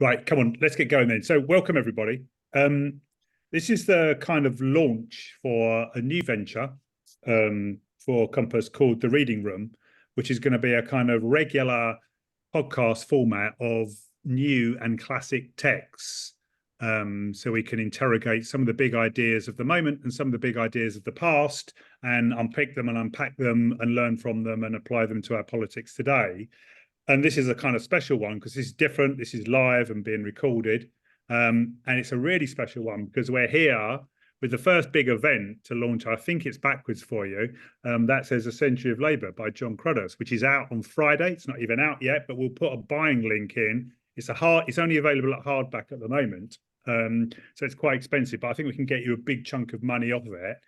Right, come on, let's get going then. So welcome everybody. This is the kind of launch for a new venture for Compass called The Reading Room, which is going to be a kind of regular podcast format of new and classic texts. So we can interrogate some of the big ideas of the moment and some of the big ideas of the past and unpick them and unpack them and learn from them and apply them to our politics today. And this is a kind of special one because this is different. This is live and being recorded. And it's a really special one because we're here with the first big event to launch. I think it's backwards for you. That says A Century of Labour by Jon Cruddas, which is out on Friday. It's not even out yet, but we'll put a buying link in. It's only available at hardback at the moment. So it's quite expensive, but I think we can get you a big chunk of money off of it.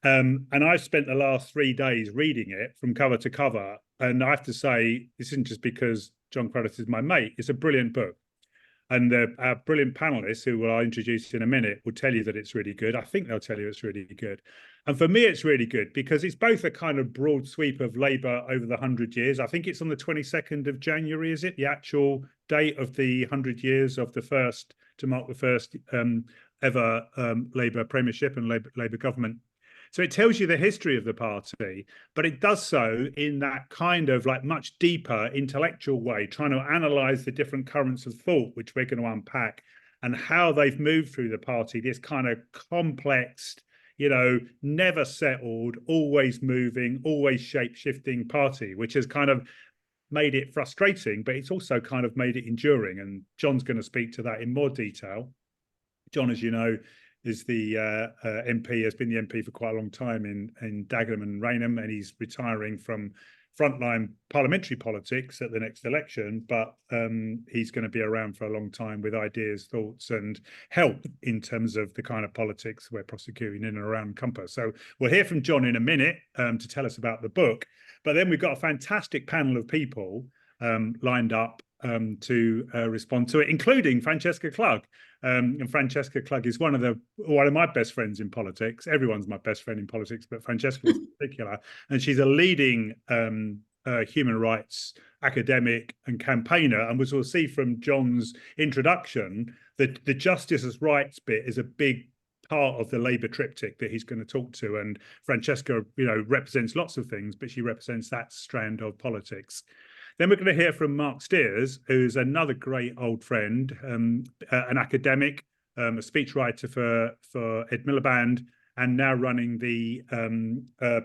And I've spent the last 3 days reading it from cover to cover. And I have to say, this isn't just because Jon Cruddas is my mate. It's a brilliant book. And our brilliant panelists, who I'll introduce in a minute, will tell you that it's really good. I think they'll tell you it's really good. And for me, it's really good because it's both a kind of broad sweep of Labour over the 100 years. I think it's on the 22nd of January, is it? The actual date of the 100 years of the first, to mark the first ever Labour premiership and Labour government. So it tells you the history of the party, but it does so in that kind of like much deeper intellectual way, trying to analyze the different currents of thought, which we're going to unpack, and how they've moved through the party, this kind of complex, never settled, always moving, always shape-shifting party, which has kind of made it frustrating, but it's also kind of made it enduring. And John's going to speak to that in more detail. John, as you know, is the MP, has been the MP for quite a long time in Dagenham and Rainham, and he's retiring from frontline parliamentary politics at the next election, but he's going to be around for a long time with ideas, thoughts and help in terms of the kind of politics we're prosecuting in and around Compass. So we'll hear from John in a minute to tell us about the book, but then we've got a fantastic panel of people lined up to respond to it, including Francesca Klug. And Francesca Klug is one of my best friends in politics. Everyone's my best friend in politics, but Francesca in particular. And she's a leading human rights academic and campaigner. And as we'll see from John's introduction, that the justice as rights bit is a big part of the Labour triptych that he's going to talk to. And Francesca, represents lots of things, but she represents that strand of politics. Then we're going to hear from Mark Steers, who's another great old friend, an academic, a speechwriter for Ed Miliband, and now running the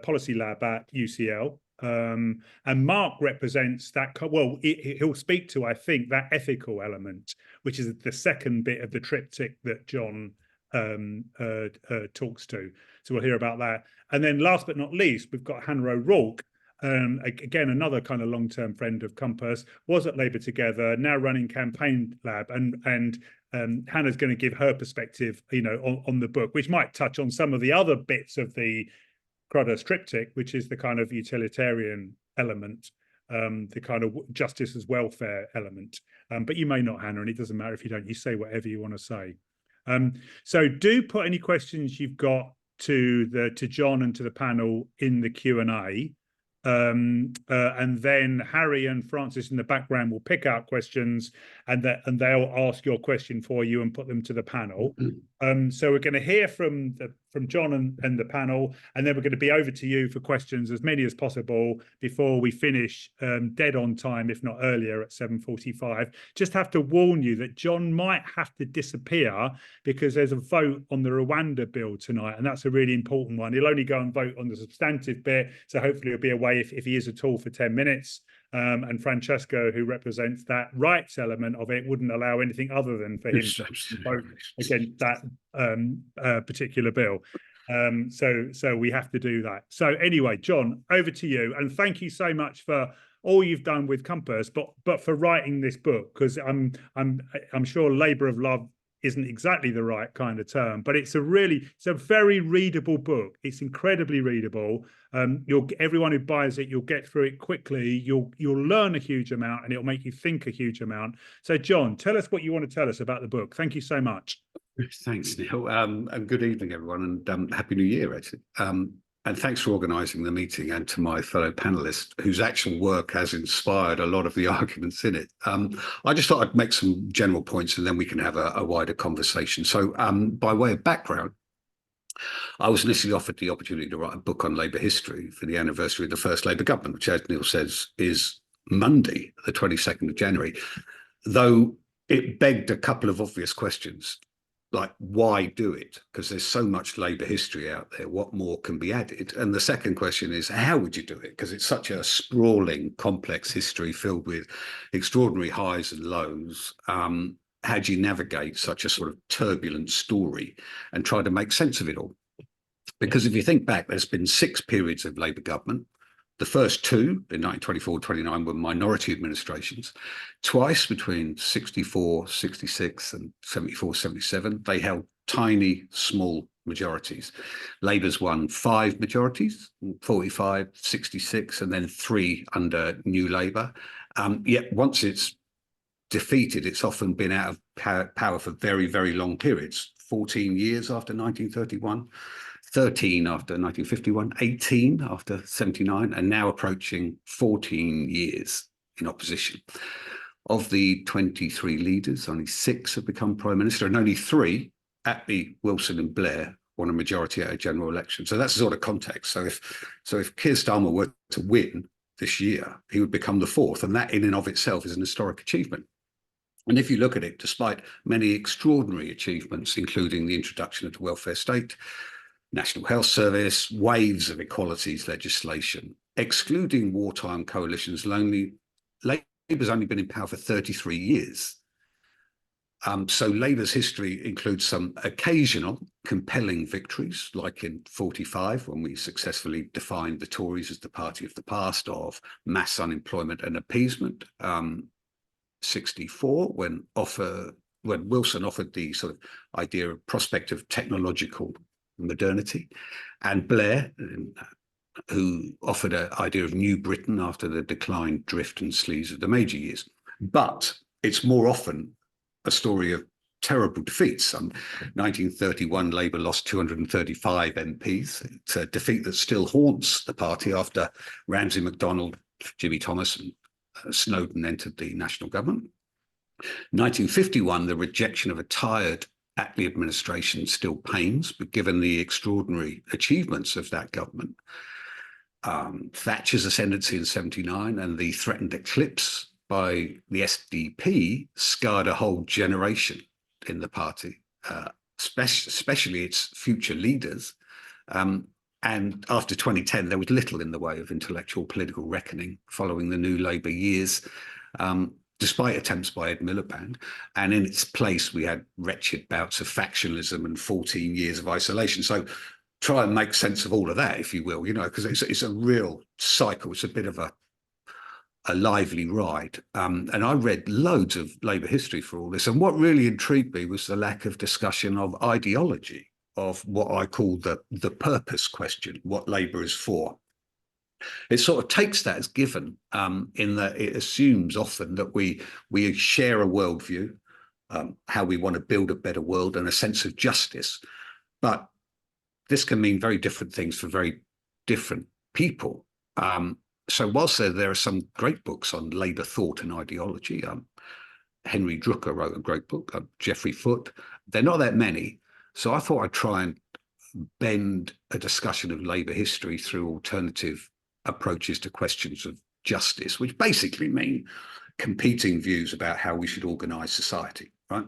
policy lab at UCL. And Mark represents that, he'll speak to, I think, that ethical element, which is the second bit of the triptych that John talks to. So we'll hear about that. And then last but not least, we've got Hannah O'Rourke. Again, another kind of long-term friend of Compass, was at Labour Together, now running Campaign Lab, and Hannah's going to give her perspective, on the book, which might touch on some of the other bits of the Cruddas triptych, which is the kind of utilitarian element, the kind of justice as welfare element. But you may not, Hannah, and it doesn't matter if you don't. You say whatever you want to say. So do put any questions you've got to John and to the panel in the Q&A. And then Harry and Francis in the background will pick out questions and they'll ask your question for you and put them to the panel. So we're going to hear from John and the panel, and then we're going to be over to you for questions, as many as possible, before we finish dead on time, if not earlier, at 7:45. Just have to warn you that John might have to disappear because there's a vote on the Rwanda bill tonight, and that's a really important one. He'll only go and vote on the substantive bit, so hopefully he'll be away if he is at all for 10 minutes. And Francesca, who represents that rights element of it, wouldn't allow anything other than for him to vote against that particular bill. So we have to do that. So anyway, John, over to you, and thank you so much for all you've done with Compass, but for writing this book, because I'm sure Labour of Love isn't exactly the right kind of term, but it's a very readable book. It's incredibly readable. Everyone who buys it, you'll get through it quickly. You'll learn a huge amount, and it'll make you think a huge amount. So, John, tell us what you want to tell us about the book. Thank you so much. Thanks, Neil. And good evening, everyone, and Happy New Year, actually. And thanks for organising the meeting, and to my fellow panellists whose actual work has inspired a lot of the arguments in it. I just thought I'd make some general points and then we can have a wider conversation. So by way of background, I was initially offered the opportunity to write a book on Labour history for the anniversary of the first Labour government, which, as Neil says, is Monday, the 22nd of January, though it begged a couple of obvious questions. Like, why do it? Because there's so much Labour history out there. What more can be added? And the second question is, how would you do it? Because it's such a sprawling, complex history filled with extraordinary highs and lows. How do you navigate such a sort of turbulent story and try to make sense of it all? Because if you think back, there's been 6 periods of Labour government. The first 2 in 1924-29 were minority administrations. Twice between 64-66 and 74-77, they held tiny, small majorities. Labour's won 5 majorities, 45, 66, and then 3 under New Labour. Yet once it's defeated, it's often been out of power for very, very long periods. 14 years after 1931. 13 after 1951, 18 after 79, and now approaching 14 years in opposition. Of the 23 leaders, only 6 have become Prime Minister, and only 3, Attlee, Wilson and Blair, won a majority at a general election. So that's the sort of context. So if Keir Starmer were to win this year, he would become the 4th, and that in and of itself is an historic achievement. And if you look at it, despite many extraordinary achievements, including the introduction of the welfare state, National Health Service, waves of equalities legislation, excluding wartime coalitions, Labour's only been in power for 33 years. So Labour's history includes some occasional compelling victories, like in 45, when we successfully defined the Tories as the party of the past of mass unemployment and appeasement. 64, when Wilson offered the sort of idea of prospective technological modernity, and Blair, who offered an idea of New Britain after the decline, drift and sleaze of the major years. But it's more often a story of terrible defeats. 1931, Labour lost 235 MPs. It's a defeat that still haunts the party after Ramsay MacDonald, Jimmy Thomas and Snowden entered the national government. 1951, the rejection of a tired Attlee administration still pains, but given the extraordinary achievements of that government, Thatcher's ascendancy in 79 and the threatened eclipse by the SDP scarred a whole generation in the party, especially its future leaders. And after 2010, there was little in the way of intellectual political reckoning following the New Labour years, despite attempts by Ed Miliband. And in its place, we had wretched bouts of factionalism and 14 years of isolation. So try and make sense of all of that, if you will, because it's a real cycle. It's a bit of a lively ride. And I read loads of Labour history for all this. And what really intrigued me was the lack of discussion of ideology, of what I call the purpose question, what Labour is for. It sort of takes that as given, in that it assumes often that we share a worldview, how we want to build a better world and a sense of justice. But this can mean very different things for very different people. So whilst there are some great books on Labour thought and ideology, Henry Drucker wrote a great book, Geoffrey Foote, they're not that many. So I thought I'd try and bend a discussion of Labour history through alternative approaches to questions of justice, which basically mean competing views about how we should organise society, right?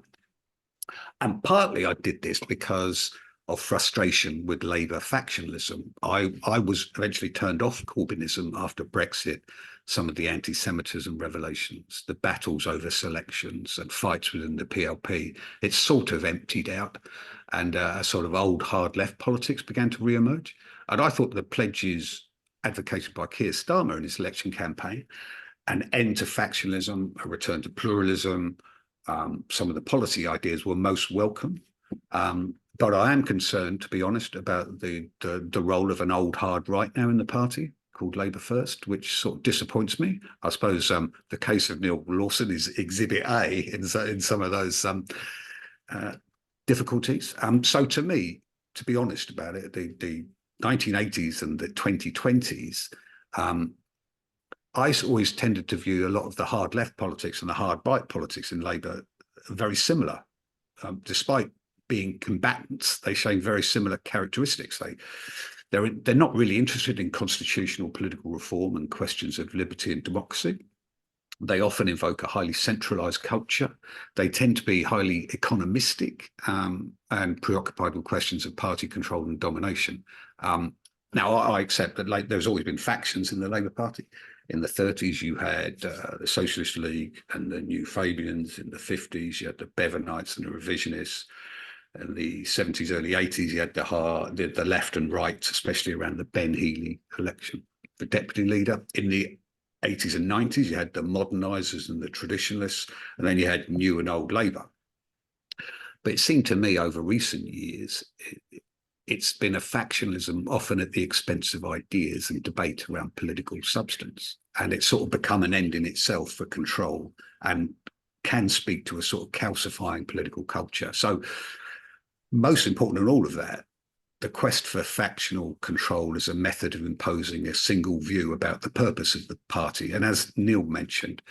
And partly I did this because of frustration with Labour factionalism. I was eventually turned off Corbynism after Brexit, some of the anti-Semitism revelations, the battles over selections and fights within the PLP. It sort of emptied out, and a sort of old hard left politics began to re-emerge. And I thought the pledges advocated by Keir Starmer in his election campaign, an end to factionalism, a return to pluralism, some of the policy ideas were most welcome. But I am concerned, to be honest, about the role of an old hard right now in the party called Labour First, which sort of disappoints me. I suppose the case of Neil Lawson is exhibit A in some of those difficulties. So to me, to be honest about it, the 1980s and the 2020s, I always tended to view a lot of the hard left politics and the hard right politics in Labour very similar. Despite being combatants, they show very similar characteristics. They're not really interested in constitutional political reform and questions of liberty and democracy. They often invoke a highly centralised culture. They tend to be highly economistic and preoccupied with questions of party control and domination. Now, I accept that there's always been factions in the Labour Party. In the 30s, you had the Socialist League and the New Fabians. In the 50s, you had the Bevernites and the Revisionists. In the 70s, early 80s, you had the left and right, especially around the Ben Healy election for deputy leader. In the 80s and 90s, you had the modernisers and the traditionalists, and then you had new and old Labour. But it seemed to me over recent years, it's been a factionalism often at the expense of ideas and debate around political substance. And it's sort of become an end in itself for control and can speak to a sort of calcifying political culture. So most important in all of that, the quest for factional control is a method of imposing a single view about the purpose of the party. And as Neil mentioned,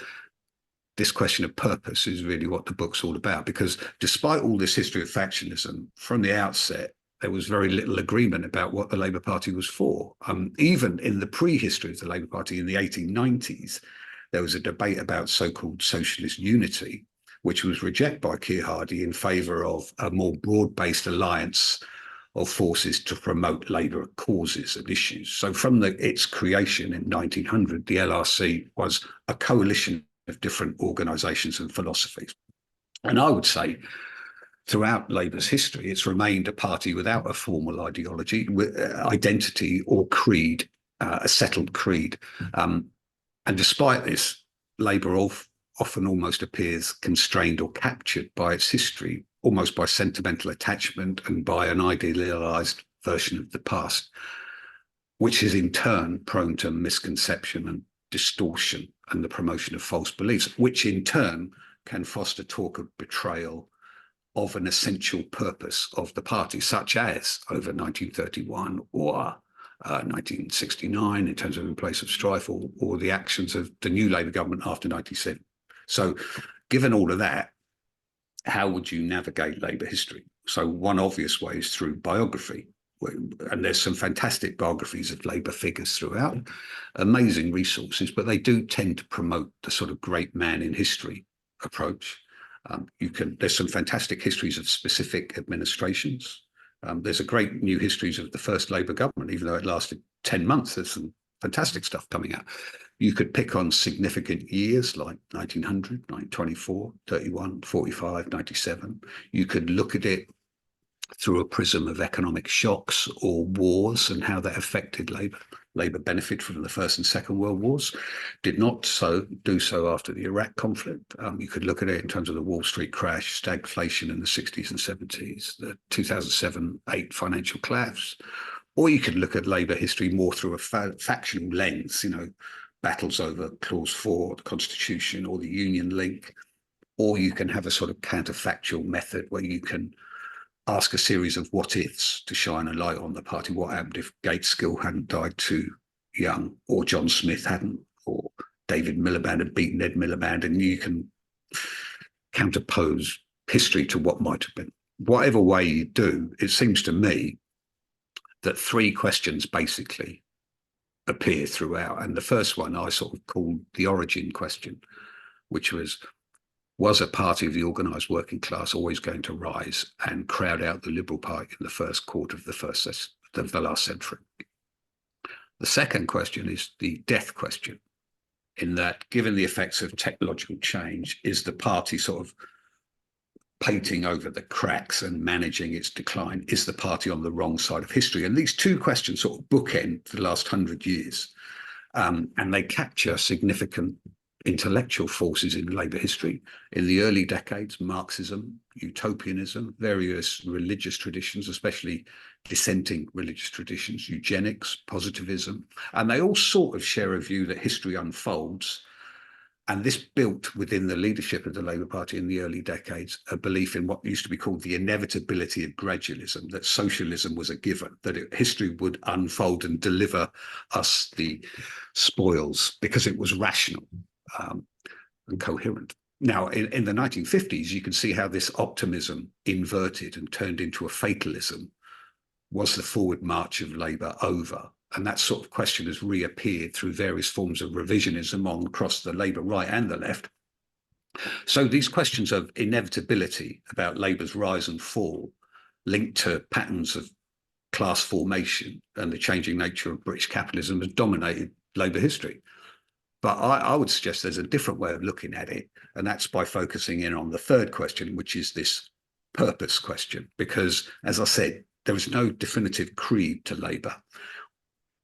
this question of purpose is really what the book's all about, because despite all this history of factionalism, from the outset, there was very little agreement about what the Labour Party was for. Even in the prehistory of the Labour Party in the 1890s, there was a debate about so-called socialist unity, which was rejected by Keir Hardie in favour of a more broad-based alliance of forces to promote Labour causes and issues. So from its creation in 1900, the LRC was a coalition of different organisations and philosophies. And I would say throughout Labour's history, it's remained a party without a formal ideology, identity or creed, a settled creed. And despite this, Labour often almost appears constrained or captured by its history, almost by sentimental attachment and by an idealised version of the past, which is in turn prone to misconception and distortion and the promotion of false beliefs, which in turn can foster talk of betrayal of an essential purpose of the party, such as over 1931 or 1969 in terms of in place of strife, or the actions of the new Labour government after 97. So given all of that, how would you navigate Labour history? So one obvious way is through biography. And there's some fantastic biographies of Labour figures throughout, amazing resources, but they do tend to promote the sort of great man in history approach. There's some fantastic histories of specific administrations. There's a great new histories of the first Labour government, even though it lasted 10 months. There's some fantastic stuff coming out. You could pick on significant years like 1900, 1924, 31, 45, 97. You could look at it through a prism of economic shocks or wars and how that affected Labour. Labour benefited from the First and Second World Wars, did not do so after the Iraq conflict. You could look at it in terms of the Wall Street crash, stagflation in the 60s and 70s, the 2007-8 financial collapse. Or you could look at Labour history more through a factional lens, battles over Clause 4, the Constitution, or the Union link. Or you can have a sort of counterfactual method where you can ask a series of what-ifs to shine a light on the party. What happened if Gateskill hadn't died too young, or John Smith hadn't, or David Miliband had beaten Ed Miliband, and you can counterpose history to what might have been. Whatever way you do, it seems to me that three questions basically appear throughout. And the first one I sort of called the origin question, which was a party of the organised working class always going to rise and crowd out the Liberal Party in the first quarter of the last century? The second question is the death question, in that given the effects of technological change, is the party sort of painting over the cracks and managing its decline? Is the party on the wrong side of history? And these two questions sort of bookend for the last 100 years. And they capture significant intellectual forces in Labour history. In the early decades, Marxism, utopianism, various religious traditions, especially dissenting religious traditions, eugenics, positivism, and they all sort of share a view that history unfolds And this built within the leadership of the Labour Party in the early decades a belief in what used to be called the inevitability of gradualism, that socialism was a given, that history would unfold and deliver us the spoils because it was rational and coherent. Now, in the 1950s, you can see how this optimism inverted and turned into a fatalism was the forward march of Labour over. And that sort of question has reappeared through various forms of revisionism across the Labour right and the left. So these questions of inevitability about Labour's rise and fall linked to patterns of class formation and the changing nature of British capitalism has dominated Labour history. But I would suggest there's a different way of looking at it, and that's by focusing in on the third question, which is this purpose question. Because, as I said, there is no definitive creed to Labour.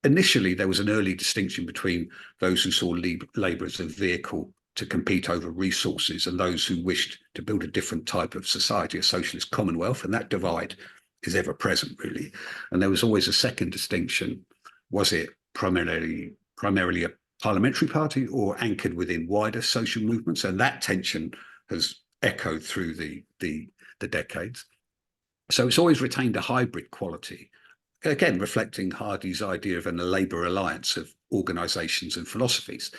Initially, there was an early distinction between those who saw Labour as a vehicle to compete over resources and those who wished to build a different type of society, a socialist commonwealth, and that divide is ever present, really. And there was always a second distinction. Was it primarily a parliamentary party or anchored within wider social movements? And that tension has echoed through the decades. So it's always retained a hybrid quality, again, reflecting Hardy's idea of a Labour alliance of organisations and philosophies,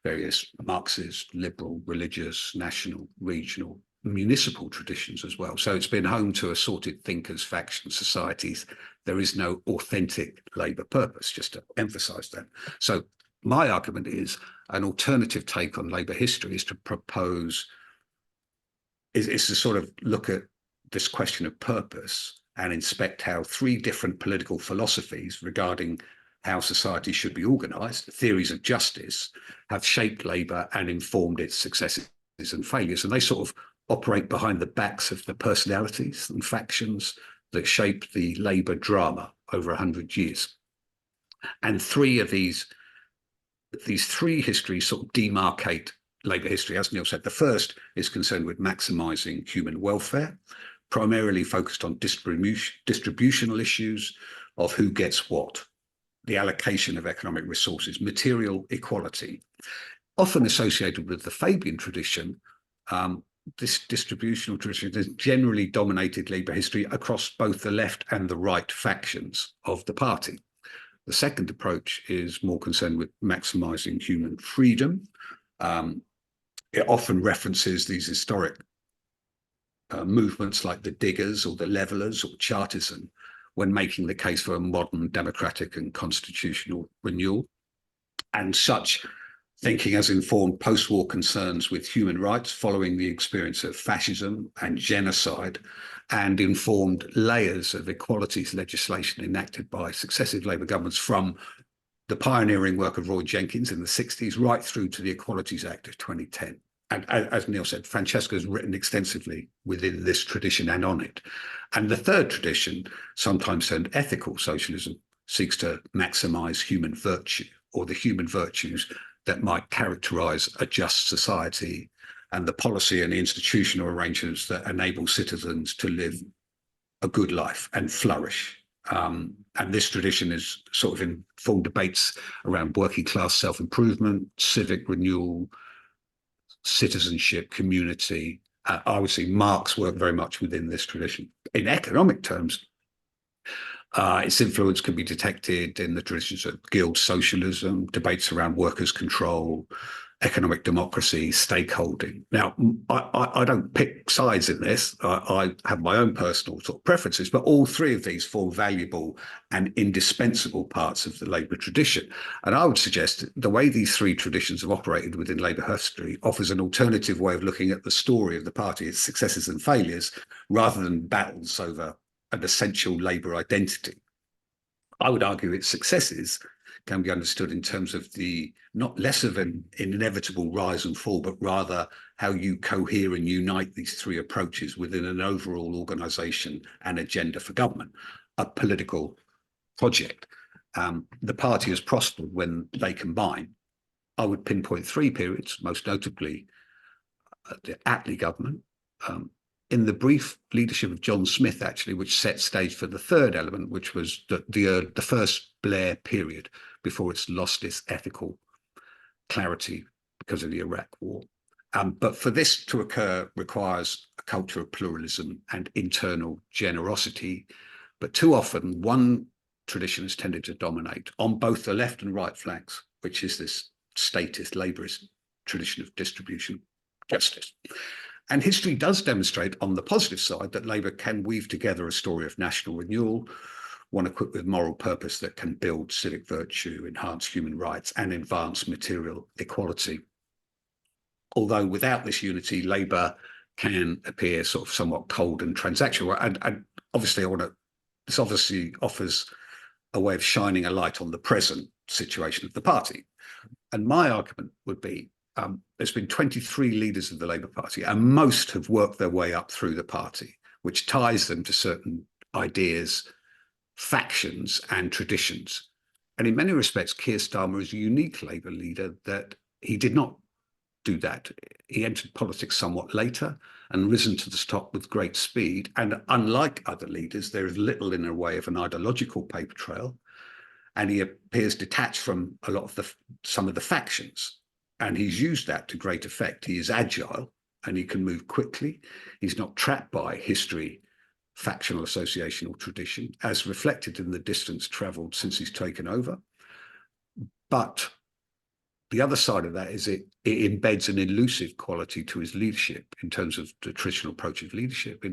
various Marxist, liberal, religious, national, regional, municipal traditions as well. So it's been home to assorted thinkers, factions, societies. There is no authentic Labour purpose, just to emphasise that. So my argument is an alternative take on Labour history is to propose, is to sort of look at this question of purpose and inspect how three different political philosophies regarding how society should be organised, theories of justice, have shaped Labour and informed its successes and failures. And they sort of operate behind the backs of the personalities and factions that shaped the Labour drama over 100 years. And three of these three histories sort of demarcate Labour history. As Neil said, the first is concerned with maximising human welfare, primarily focused on distributional issues of who gets what, the allocation of economic resources, material equality. Often associated with the Fabian tradition, this distributional tradition has generally dominated Labour history across both the left and the right factions of the party. The second approach is more concerned with maximising human freedom. It often references these historic movements like the Diggers or the Levellers or Chartism when making the case for a modern democratic and constitutional renewal. And such thinking has informed post-war concerns with human rights following the experience of fascism and genocide, and informed layers of equalities legislation enacted by successive Labour governments from the pioneering work of Roy Jenkins in the 60s right through to the Equalities Act of 2010. And as Neil said, Francesca has written extensively within this tradition and on it. And the third tradition, sometimes termed ethical socialism, seeks to maximise human virtue, or the human virtues that might characterise a just society and the policy and the institutional arrangements that enable citizens to live a good life and flourish. And this tradition is sort of informed debates around working class self-improvement, civic renewal, citizenship, community. I would say Marx worked very much within this tradition. In economic terms, its influence can be detected in the traditions of guild socialism, debates around workers' control, economic democracy, stakeholding. Now, I don't pick sides in this. I have my own personal sort of preferences, but all three of these form valuable and indispensable parts of the Labour tradition. And I would suggest the way these three traditions have operated within Labour history offers an alternative way of looking at the story of the party, its successes and failures, rather than battles over an essential Labour identity. I would argue its successes can be understood in terms of the not less of an inevitable rise and fall, but rather how you cohere and unite these three approaches within an overall organisation and agenda for government, a political project. The party has prospered when they combine. I would pinpoint three periods, most notably the Attlee government, in the brief leadership of John Smith, actually, which set stage for the third element, which was the first Blair period before it's lost its ethical clarity because of the Iraq War. But for this to occur requires a culture of pluralism and internal generosity. But too often, one tradition has tended to dominate on both the left and right flanks, which is this statist, labourist tradition of distribution justice. And history does demonstrate on the positive side that Labour can weave together a story of national renewal, one equipped with moral purpose that can build civic virtue, enhance human rights, and advance material equality. Although without this unity, Labour can appear sort of somewhat cold and transactional. And obviously, this obviously offers a way of shining a light on the present situation of the party. And my argument would be, there's been 23 leaders of the Labour Party, and most have worked their way up through the party, which ties them to certain ideas, factions, and traditions. And in many respects, Keir Starmer is a unique Labour leader that he did not do that. He entered politics somewhat later and risen to the top with great speed. And unlike other leaders, there is little in the way of an ideological paper trail. And he appears detached from a lot of some of the factions. And he's used that to great effect. He is agile and he can move quickly. He's not trapped by history, factional association, or tradition, as reflected in the distance travelled since he's taken over. But the other side of that is it embeds an elusive quality to his leadership in terms of the traditional approach of leadership,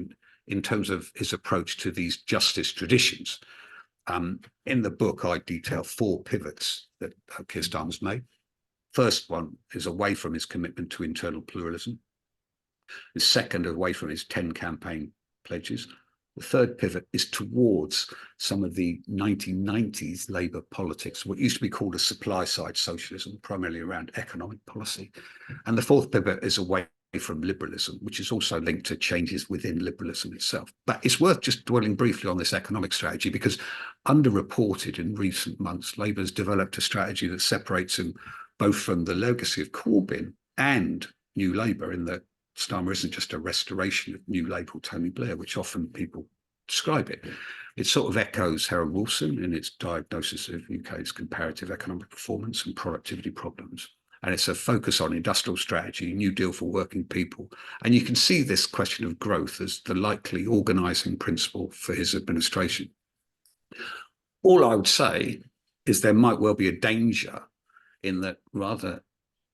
in terms of his approach to these justice traditions. In the book, I detail 4 pivots that Keir Starmer's made. First one is away from his commitment to internal pluralism. The second, away from his 10 campaign pledges. The third pivot is towards some of the 1990s Labour politics, what used to be called a supply-side socialism, primarily around economic policy. And the fourth pivot is away from liberalism, which is also linked to changes within liberalism itself. But it's worth just dwelling briefly on this economic strategy, because underreported in recent months, Labour's developed a strategy that separates him both from the legacy of Corbyn and New Labour, in that Starmer isn't just a restoration of New Labour or Tony Blair, which often people describe it. It sort of echoes Harold Wilson in its diagnosis of UK's comparative economic performance and productivity problems. And it's a focus on industrial strategy, New Deal for working people. And you can see this question of growth as the likely organising principle for his administration. All I would say is there might well be a danger in that, rather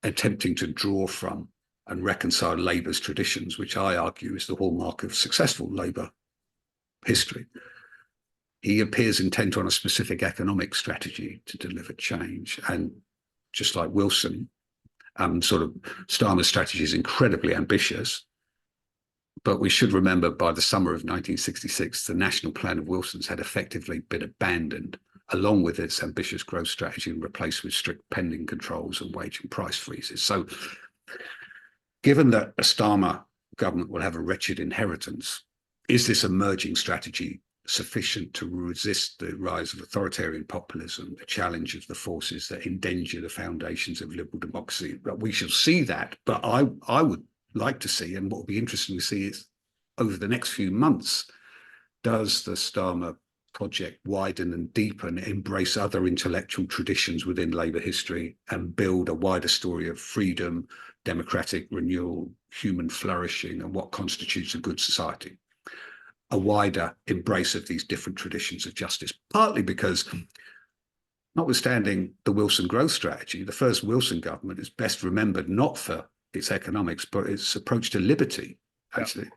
attempting to draw from and reconcile Labour's traditions, which I argue is the hallmark of successful Labour history, he appears intent on a specific economic strategy to deliver change. And just like Wilson, sort of Starmer's strategy is incredibly ambitious. But we should remember, by the summer of 1966, the national plan of Wilson's had effectively been abandoned, along with its ambitious growth strategy, and replaced with strict pending controls and wage and price freezes. So given that a Starmer government will have a wretched inheritance, is this emerging strategy sufficient to resist the rise of authoritarian populism, the challenge of the forces that endanger the foundations of liberal democracy? We shall see that, but I would like to see, and what would be interesting to see, is over the next few months, does the Starmer project widen and deepen, embrace other intellectual traditions within Labour history, and build a wider story of freedom, democratic renewal, human flourishing, and what constitutes a good society? A wider embrace of these different traditions of justice, partly because, notwithstanding the Wilson growth strategy, the first Wilson government is best remembered not for its economics, but its approach to liberty, actually. Yeah.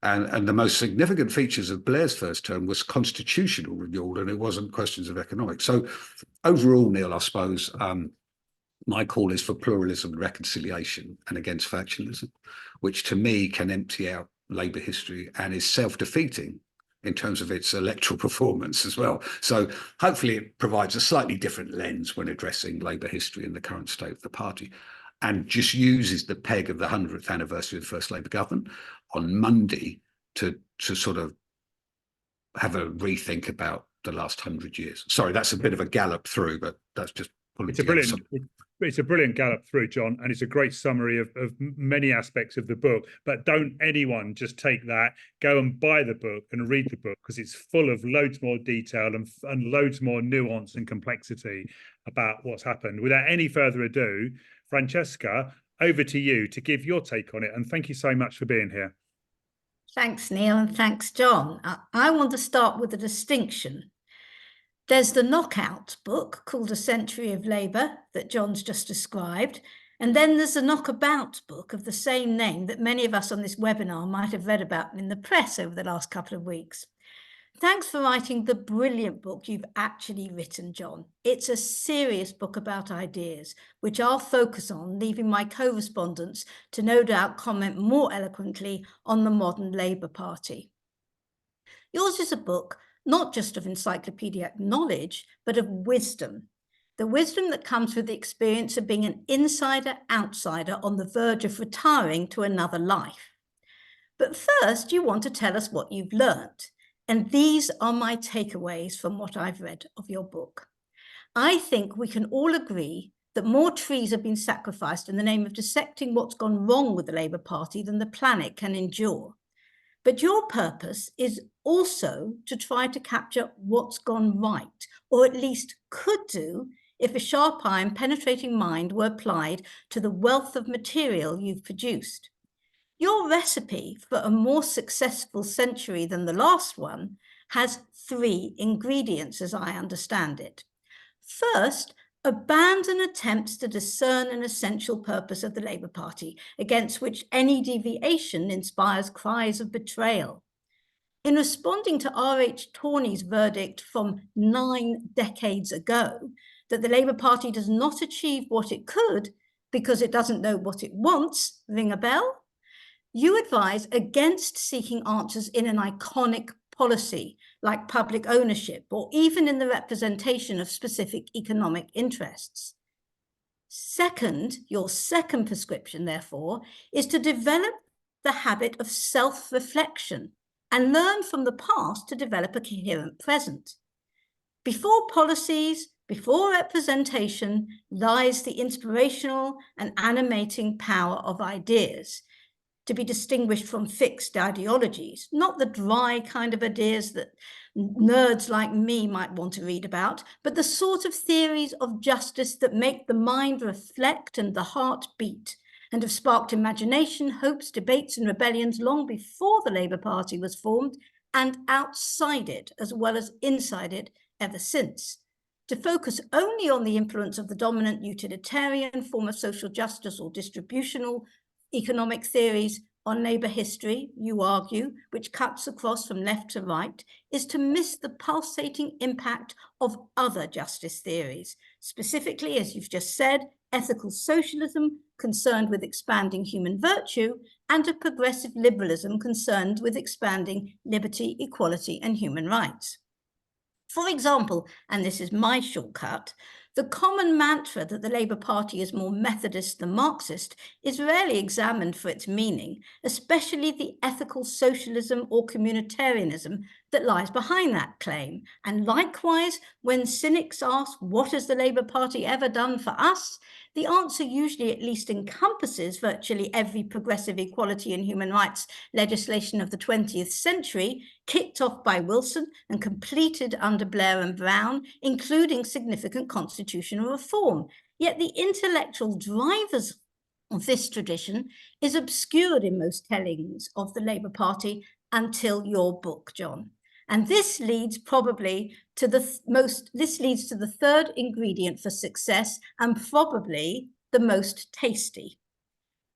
And the most significant features of Blair's first term was constitutional renewal, and it wasn't questions of economics. So overall, Neil, I suppose my call is for pluralism and reconciliation and against factionalism, which to me can empty out Labour history and is self-defeating in terms of its electoral performance as well. So hopefully it provides a slightly different lens when addressing Labour history and the current state of the party, and just uses the peg of the 100th anniversary of the first Labour government on Monday to sort of have a rethink about the last 100 years. Sorry, that's a bit of a gallop through, but that's just pulling together something. It's a brilliant gallop through, John, and it's a great summary of many aspects of the book. But don't anyone just take that, go and buy the book and read the book, because it's full of loads more detail and loads more nuance and complexity about what's happened. Without any further ado, Francesca, over to you to give your take on it. And thank you so much for being here. Thanks, Neil, and thanks, John. I want to start with a distinction. There's the knockout book called A Century of Labour that John's just described. And then there's the knockabout book of the same name that many of us on this webinar might have read about in the press over the last couple of weeks. Thanks for writing the brilliant book you've actually written, John. It's a serious book about ideas, which I'll focus on, leaving my co-respondents to no doubt comment more eloquently on the modern Labour Party. Yours is a book not just of encyclopedic knowledge, but of wisdom. The wisdom that comes with the experience of being an insider-outsider on the verge of retiring to another life. But first, you want to tell us what you've learnt. And these are my takeaways from what I've read of your book. I think we can all agree that more trees have been sacrificed in the name of dissecting what's gone wrong with the Labour Party than the planet can endure. But your purpose is also to try to capture what's gone right, or at least could do if a sharp eye and penetrating mind were applied to the wealth of material you've produced. Your recipe for a more successful century than the last one has 3 ingredients, as I understand it. First, abandon attempts to discern an essential purpose of the Labour Party, against which any deviation inspires cries of betrayal. In responding to R.H. Tawney's verdict from 9 decades ago, that the Labour Party does not achieve what it could because it doesn't know what it wants, ring a bell? You advise against seeking answers in an iconic policy like public ownership or even in the representation of specific economic interests. Second, your second prescription, therefore, is to develop the habit of self-reflection and learn from the past to develop a coherent present. Before policies, before representation, lies the inspirational and animating power of ideas, to be distinguished from fixed ideologies, not the dry kind of ideas that nerds like me might want to read about, but the sort of theories of justice that make the mind reflect and the heart beat, and have sparked imagination, hopes, debates, and rebellions long before the Labour Party was formed, and outside it as well as inside it ever since. To focus only on the influence of the dominant utilitarian form of social justice or distributional economic theories on labour history, you argue, which cuts across from left to right, is to miss the pulsating impact of other justice theories, specifically, as you've just said, ethical socialism concerned with expanding human virtue, and a progressive liberalism concerned with expanding liberty, equality, and human rights. For example, and this is my shortcut, the common mantra that the Labour Party is more Methodist than Marxist is rarely examined for its meaning, especially the ethical socialism or communitarianism that lies behind that claim. And likewise, when cynics ask, what has the Labour Party ever done for us? The answer usually at least encompasses virtually every progressive equality and human rights legislation of the 20th century, kicked off by Wilson and completed under Blair and Brown, including significant constitutional reform. Yet the intellectual drivers of this tradition is obscured in most tellings of the Labour Party until your book, John. And this leads probably to the third ingredient for success, and probably the most tasty.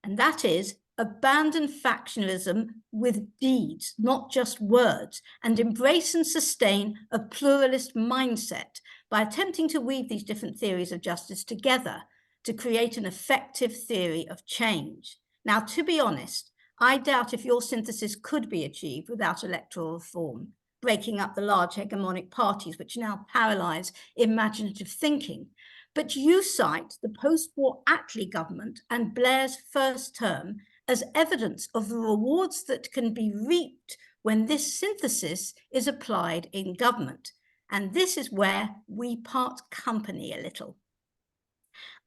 And that is abandon factionalism with deeds, not just words, and embrace and sustain a pluralist mindset by attempting to weave these different theories of justice together to create an effective theory of change. Now, to be honest, I doubt if your synthesis could be achieved without electoral reform, breaking up the large hegemonic parties which now paralyze imaginative thinking. But you cite the post-war Attlee government and Blair's first term as evidence of the rewards that can be reaped when this synthesis is applied in government. And this is where we part company a little.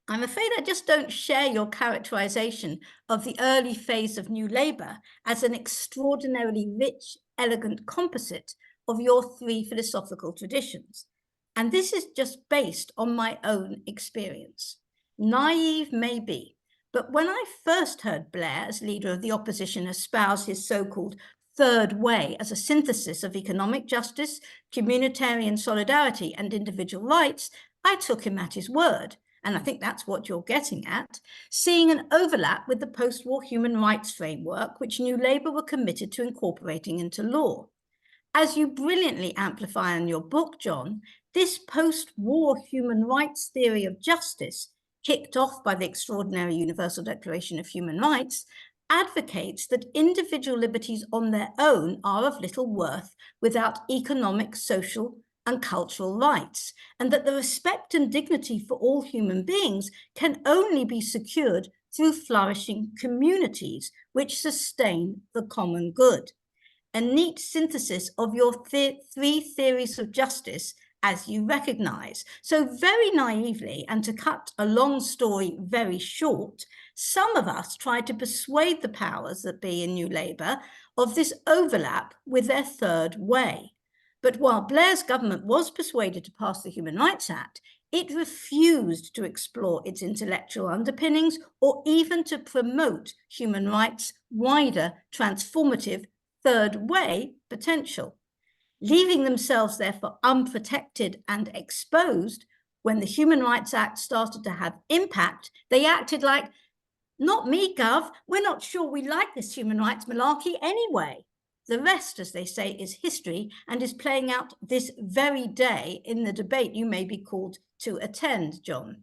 I'm afraid I just don't share your characterization of the early phase of New Labour as an extraordinarily rich, elegant composite of your 3 philosophical traditions. And this is just based on my own experience. Naive maybe, but when I first heard Blair as leader of the opposition espouse his so-called third way as a synthesis of economic justice, communitarian solidarity, and individual rights, I took him at his word. And I think that's what you're getting at, seeing an overlap with the post-war human rights framework, which New Labour were committed to incorporating into law. As you brilliantly amplify in your book, Jon, this post-war human rights theory of justice, kicked off by the extraordinary Universal Declaration of Human Rights, advocates that individual liberties on their own are of little worth without economic, social, and cultural rights, and that the respect and dignity for all human beings can only be secured through flourishing communities which sustain the common good. A neat synthesis of your three theories of justice, as you recognize. So very naively, and to cut a long story very short, some of us tried to persuade the powers that be in New Labour of this overlap with their third way. But while Blair's government was persuaded to pass the Human Rights Act, it refused to explore its intellectual underpinnings or even to promote human rights' wider transformative third way potential, leaving themselves therefore unprotected and exposed. When the Human Rights Act started to have impact, they acted like, not me, Gov, we're not sure we like this human rights malarkey anyway. The rest, as they say, is history and is playing out this very day in the debate you may be called to attend, Jon.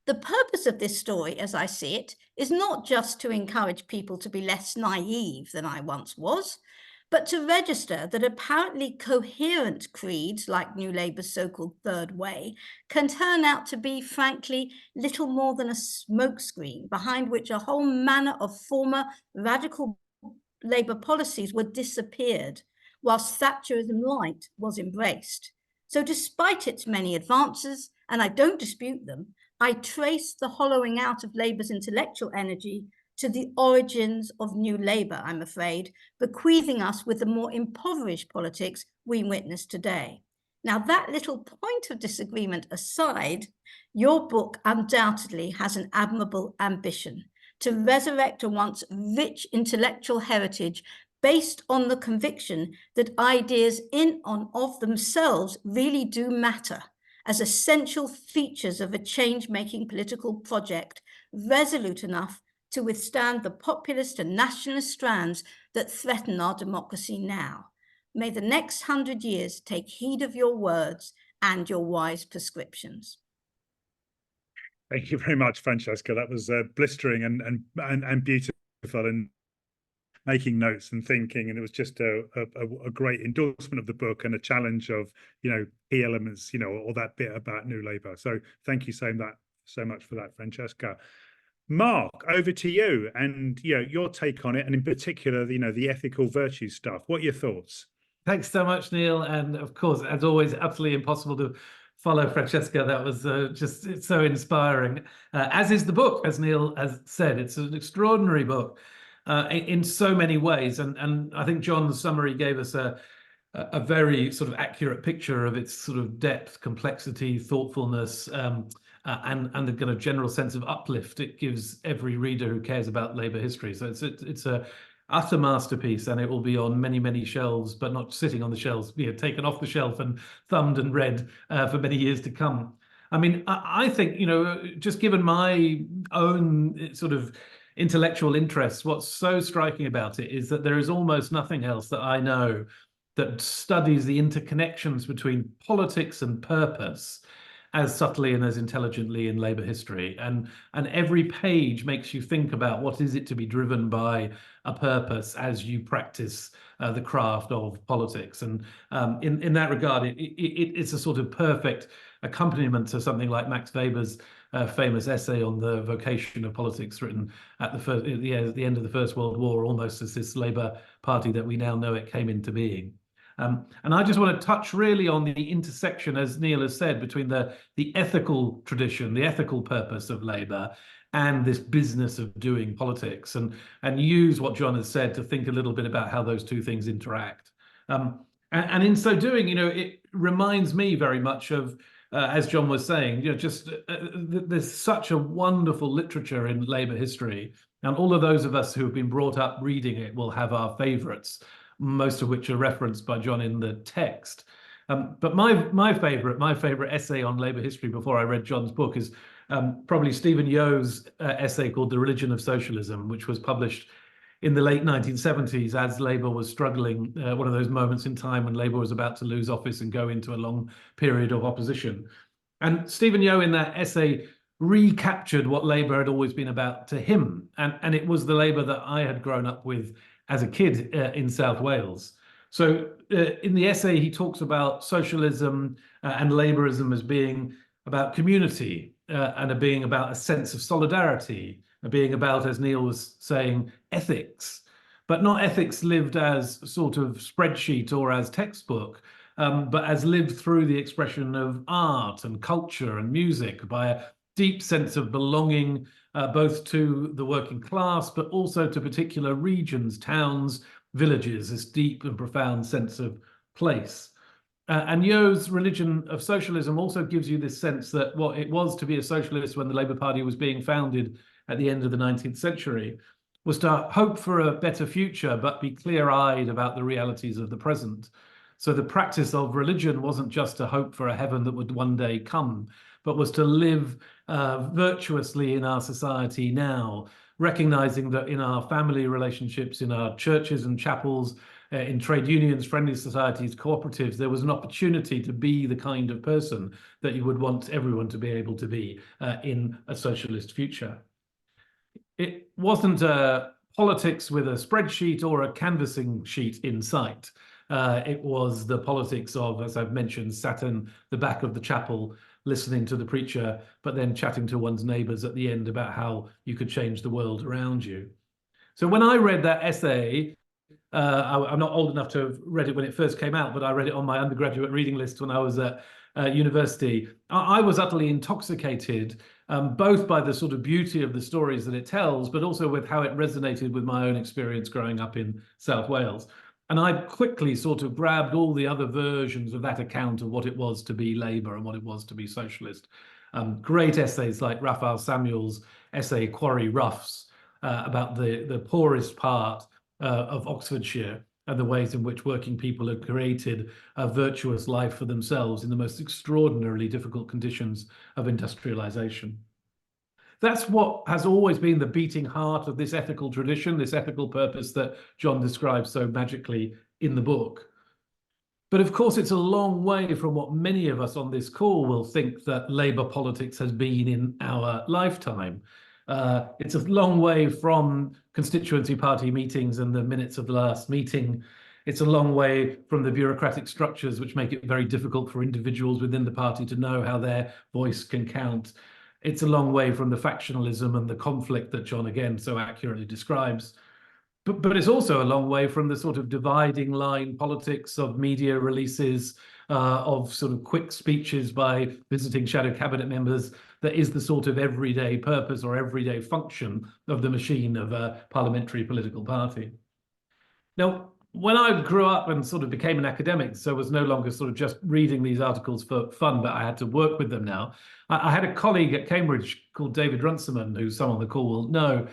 The purpose of this story, as I see it, is not just to encourage people to be less naive than I once was, but to register that apparently coherent creeds like New Labour's so-called third way can turn out to be, frankly, little more than a smokescreen behind which a whole manner of former radical Labour policies were disappeared, whilst Thatcherism light was embraced. So despite its many advances, and I don't dispute them, I trace the hollowing out of Labour's intellectual energy to the origins of New Labour, I'm afraid, bequeathing us with the more impoverished politics we witness today. Now, that little point of disagreement aside, your book undoubtedly has an admirable ambition to resurrect a once rich intellectual heritage based on the conviction that ideas in and of themselves really do matter as essential features of a change-making political project resolute enough to withstand the populist and nationalist strands that threaten our democracy now. May the next 100 years take heed of your words and your wise prescriptions. Thank you very much, Francesca. That was blistering and beautiful, and making notes and thinking, and it was just a great endorsement of the book and a challenge of, you know, key elements, you know, or that bit about New Labour. So thank you so much for that, Francesca. Mark, over to you, and you know, your take on it, and in particular, you know, the ethical virtue stuff. What are your thoughts? Thanks so much, Neil, and of course, as always, absolutely impossible to follow Francesca. That was it's so inspiring, as is the book, as Neil has said. It's an extraordinary book in so many ways, and I think Jon's summary gave us a very sort of accurate picture of its sort of depth, complexity, thoughtfulness, and the kind of general sense of uplift it gives every reader who cares about Labour history. So it's a utter masterpiece, and it will be on many shelves, but not sitting on the shelves, you know, taken off the shelf and thumbed and read for many years to come. I mean, I think, you know, just given my own sort of intellectual interests, what's so striking about it is that there is almost nothing else that I know that studies the interconnections between politics and purpose as subtly and as intelligently in Labour history. And every page makes you think about what is it to be driven by a purpose as you practice the craft of politics. And in that regard, it's a sort of perfect accompaniment to something like Max Weber's famous essay on the vocation of politics, written at the end of the First World War, almost as this Labour Party that we now know it came into being. And I just want to touch really on the intersection, as Neil has said, between the ethical tradition, the ethical purpose of Labour, and this business of doing politics, and use what Jon has said to think a little bit about how those two things interact. And in so doing, you know, it reminds me very much of as John was saying, there's such a wonderful literature in Labour history, and all of those of us who have been brought up reading it will have our favourites, most of which are referenced by John in the text. But my favourite essay on Labour history before I read John's book is probably Stephen Yo's essay called The Religion of Socialism, which was published in the late 1970s as Labour was struggling, one of those moments in time when Labour was about to lose office and go into a long period of opposition. And Stephen Yo in that essay recaptured what Labour had always been about to him. And it was the Labour that I had grown up with as a kid in South Wales. So in the essay, he talks about socialism and Labourism as being about community and being about a sense of solidarity, being about, as Neil was saying, ethics, but not ethics lived as sort of spreadsheet or as textbook, but as lived through the expression of art and culture and music by a deep sense of belonging, both to the working class, but also to particular regions, towns, villages, this deep and profound sense of place. And Yo's Religion of Socialism also gives you this sense that what it was to be a socialist when the Labour Party was being founded at the end of the 19th century was to hope for a better future, but be clear-eyed about the realities of the present. So the practice of religion wasn't just to hope for a heaven that would one day come, but was to live virtuously in our society now, recognizing that in our family relationships, in our churches and chapels, in trade unions, friendly societies, cooperatives, there was an opportunity to be the kind of person that you would want everyone to be able to be in a socialist future. It wasn't politics with a spreadsheet or a canvassing sheet in sight. It was the politics of, as I've mentioned, sat in the back of the chapel, listening to the preacher, but then chatting to one's neighbours at the end about how you could change the world around you. So when I read that essay, I'm not old enough to have read it when it first came out, but I read it on my undergraduate reading list when I was at university. I was utterly intoxicated, both by the sort of beauty of the stories that it tells, but also with how it resonated with my own experience growing up in South Wales. And I quickly sort of grabbed all the other versions of that account of what it was to be Labour and what it was to be socialist. Great essays like Raphael Samuel's essay Quarry Roughs about the poorest part of Oxfordshire and the ways in which working people have created a virtuous life for themselves in the most extraordinarily difficult conditions of industrialization. That's what has always been the beating heart of this ethical tradition, this ethical purpose that John describes so magically in the book. But of course, it's a long way from what many of us on this call will think that Labour politics has been in our lifetime. It's a long way from constituency party meetings and the minutes of the last meeting. It's a long way from the bureaucratic structures which make it very difficult for individuals within the party to know how their voice can count. It's a long way from the factionalism and the conflict that John again so accurately describes. But it's also a long way from the sort of dividing line politics of media releases, of sort of quick speeches by visiting shadow cabinet members that is the sort of everyday purpose or everyday function of the machine of a parliamentary political party. Now, when I grew up and sort of became an academic, so was no longer sort of just reading these articles for fun, but I had to work with them now. I had a colleague at Cambridge called David Runciman, who some on the call will know,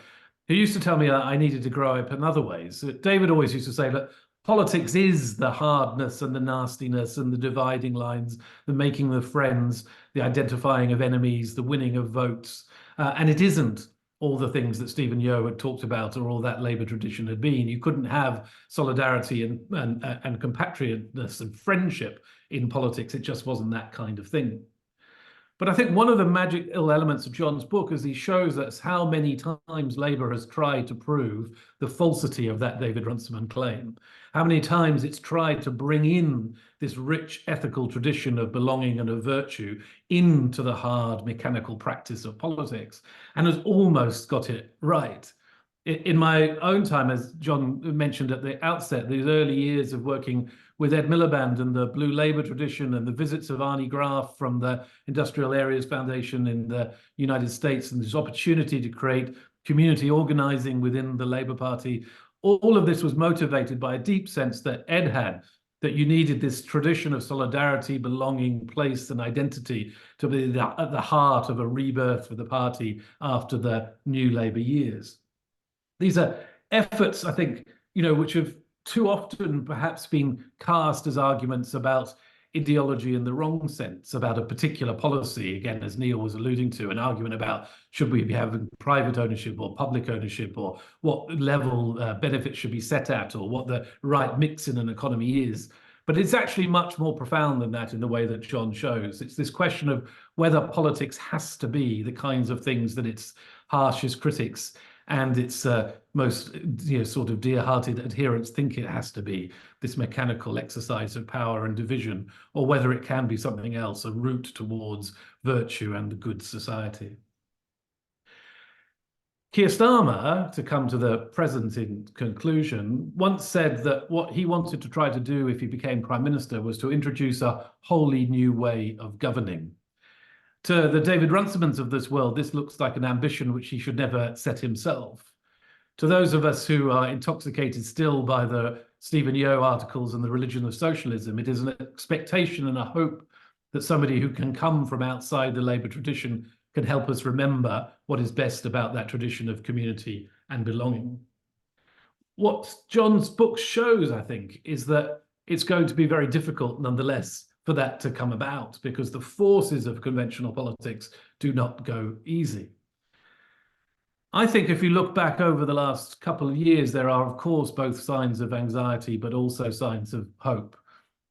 who used to tell me that I needed to grow up in other ways. David always used to say that politics is the hardness and the nastiness and the dividing lines, the making of friends, the identifying of enemies, the winning of votes. And it isn't all the things that Stephen Yo had talked about or all that Labour tradition had been. You couldn't have solidarity and compatriousness and friendship in politics. It just wasn't that kind of thing. But I think one of the magical elements of John's book is he shows us how many times Labour has tried to prove the falsity of that David Runciman claim. How many times it's tried to bring in this rich ethical tradition of belonging and of virtue into the hard mechanical practice of politics, and has almost got it right. In my own time, as John mentioned at the outset, these early years of working with Ed Miliband and the Blue Labour tradition and the visits of Arnie Graf from the Industrial Areas Foundation in the United States and this opportunity to create community organising within the Labour Party, all of this was motivated by a deep sense that Ed had that you needed this tradition of solidarity, belonging, place, and identity to be at the heart of a rebirth for the party after the new Labour years. These are efforts, I think, which have too often perhaps been cast as arguments about ideology in the wrong sense, about a particular policy, again, as Neil was alluding to, an argument about should we be having private ownership or public ownership, or what level benefits should be set at, or what the right mix in an economy is. But it's actually much more profound than that in the way that Jon shows. It's this question of whether politics has to be the kinds of things that its harshest critics and its most sort of dear-hearted adherents think it has to be, this mechanical exercise of power and division, or whether it can be something else, a route towards virtue and a good society. Keir Starmer, to come to the present in conclusion, once said that what he wanted to try to do if he became Prime Minister was to introduce a wholly new way of governing. To the David Runciman's of this world, this looks like an ambition which he should never set himself. To those of us who are intoxicated still by the Stephen Yo articles and the religion of socialism, it is an expectation and a hope that somebody who can come from outside the Labour tradition can help us remember what is best about that tradition of community and belonging. What Jon's book shows, I think, is that it's going to be very difficult nonetheless for that to come about, because the forces of conventional politics do not go easy. I think if you look back over the last couple of years, there are, of course, both signs of anxiety, but also signs of hope.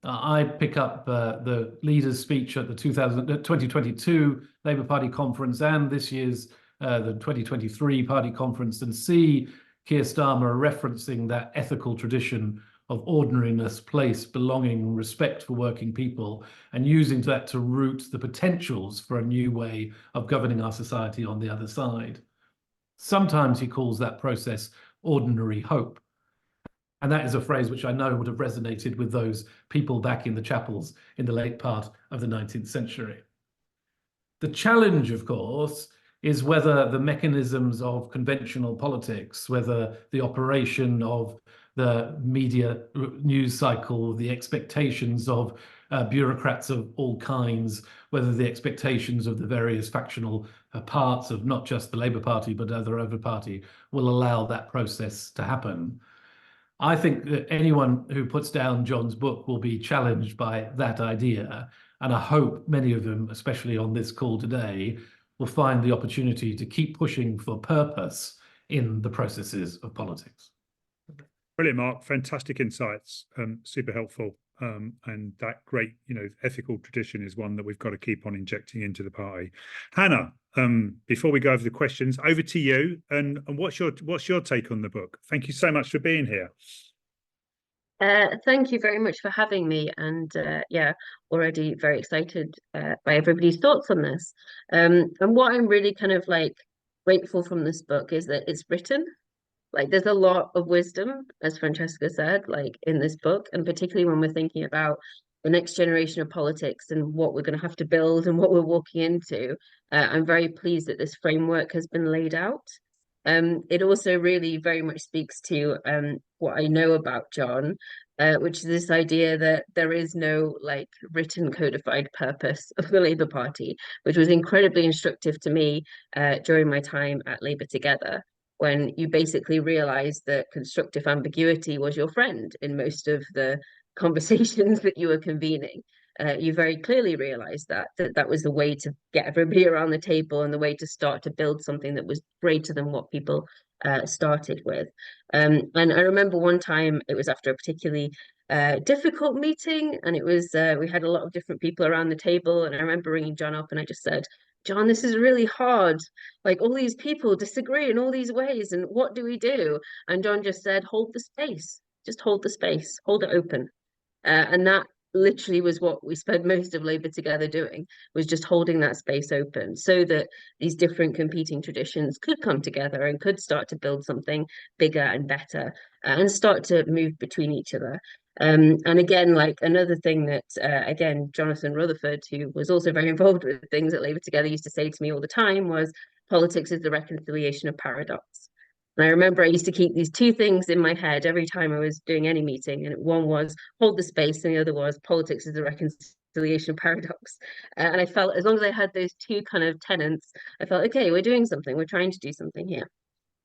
I pick up the leader's speech at the 2022 Labour Party conference and this year's the 2023 party conference, and see Keir Starmer referencing that ethical tradition of ordinariness, place, belonging, respect for working people, and using that to root the potentials for a new way of governing our society on the other side. Sometimes he calls that process ordinary hope. And that is a phrase which I know would have resonated with those people back in the chapels in the late part of the 19th century. The challenge, of course, is whether the mechanisms of conventional politics, whether the operation of the media news cycle, the expectations of bureaucrats of all kinds, whether the expectations of the various factional parts of not just the Labour Party, but other party will allow that process to happen. I think that anyone who puts down Jon's book will be challenged by that idea. And I hope many of them, especially on this call today, will find the opportunity to keep pushing for purpose in the processes of politics. Brilliant, Mark. Fantastic insights. Super helpful. And that great, ethical tradition is one that we've got to keep on injecting into the party. Hannah, before we go over the questions, over to you. And what's your take on the book? Thank you so much for being here. Thank you very much for having me, and already very excited by everybody's thoughts on this. And what I'm really kind of grateful from this book is that it's written. There's a lot of wisdom, as Francesca said, in this book, and particularly when we're thinking about the next generation of politics and what we're going to have to build and what we're walking into. I'm very pleased that this framework has been laid out. It also really very much speaks to what I know about Jon, which is this idea that there is no written codified purpose of the Labour Party, which was incredibly instructive to me during my time at Labour Together, when you basically realized that constructive ambiguity was your friend in most of the conversations that you were convening. You very clearly realized that was the way to get everybody around the table and the way to start to build something that was greater than what people started with. And I remember one time, it was after a particularly difficult meeting, and it was we had a lot of different people around the table, and I remember ringing Jon up and I just said, Jon, this is really hard. All these people disagree in all these ways, and what do we do? And Jon just said, hold the space. Just hold the space. Hold it open. And that literally was what we spent most of Labour Together doing, was just holding that space open so that these different competing traditions could come together and could start to build something bigger and better and start to move between each other. And again, another thing that, again, Jonathan Rutherford, who was also very involved with things at Labour Together, used to say to me all the time was, politics is the reconciliation of paradox. And I remember I used to keep these two things in my head every time I was doing any meeting. And one was hold the space, and the other was politics is the reconciliation paradox. And I felt as long as I had those two kind of tenets, I felt, okay, we're doing something, we're trying to do something here.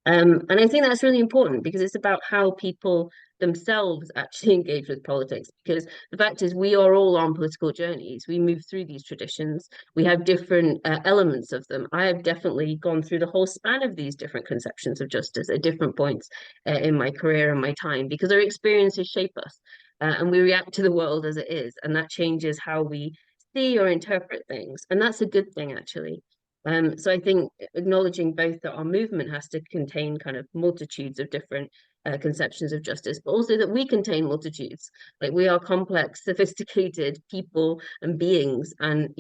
And I think that's really important because it's about how people themselves actually engage with politics. Because the fact is, we are all on political journeys. We move through these traditions. We have different elements of them. I have definitely gone through the whole span of these different conceptions of justice at different points in my career and my time, because our experiences shape us and we react to the world as it is. And that changes how we see or interpret things. And that's a good thing, actually. So I think acknowledging both that our movement has to contain kind of multitudes of different conceptions of justice, but also that we contain multitudes. Like, we are complex, sophisticated people and beings, and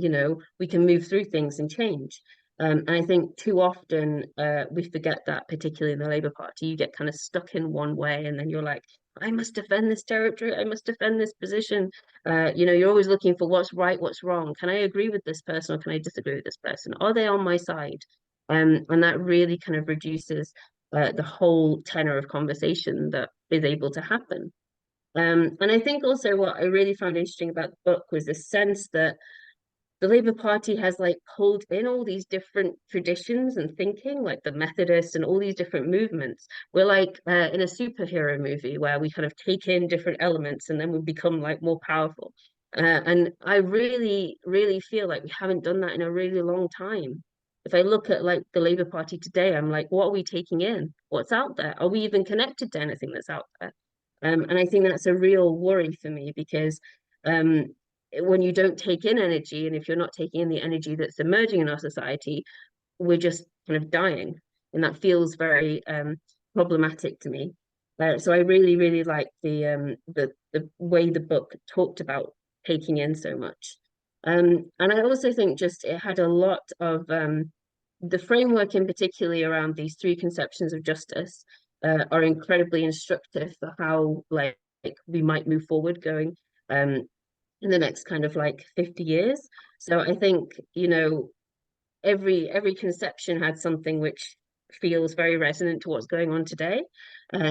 we can move through things and change. And I think too often we forget that, particularly in the Labour Party. You get kind of stuck in one way, and then you're like, I must defend this territory, I must defend this position. You're always looking for what's right, what's wrong. Can I agree with this person, or can I disagree with this person? Are they on my side? And that really kind of reduces the whole tenor of conversation that is able to happen. And I think also what I really found interesting about the book was the sense that the Labour Party has like pulled in all these different traditions and thinking, like the Methodists and all these different movements. We're like in a superhero movie where we kind of take in different elements and then we become like more powerful. And I really, really feel like we haven't done that in a really long time. If I look at like the Labour Party today, I'm like, what are we taking in? What's out there? Are we even connected to anything that's out there? And I think that's a real worry for me, because when you don't take in energy, and if you're not taking in the energy that's emerging in our society, we're just kind of dying. And that feels very problematic to me. So I really, really like the way the book talked about taking in so much. And I also think just it had a lot of the framework, in particularly around these three conceptions of justice, are incredibly instructive for how like we might move forward going in the next kind of like 50 years. So I think, every conception had something which feels very resonant to what's going on today.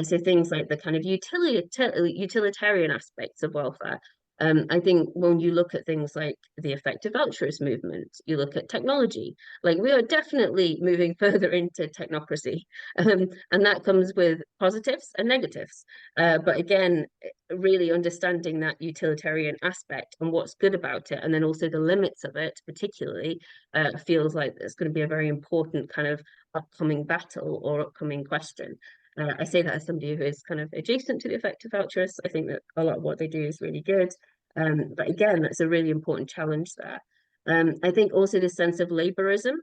So things like the kind of utilitarian aspects of welfare. I think when you look at things like the effective altruist movement, you look at technology, like we are definitely moving further into technocracy. And that comes with positives and negatives. But again, really understanding that utilitarian aspect and what's good about it, and then also the limits of it, particularly, feels like it's going to be a very important kind of upcoming battle or upcoming question. I say that as somebody who is kind of adjacent to the effective altruists. I think that a lot of what they do is really good. But again, that's a really important challenge there. I think also the sense of labourism.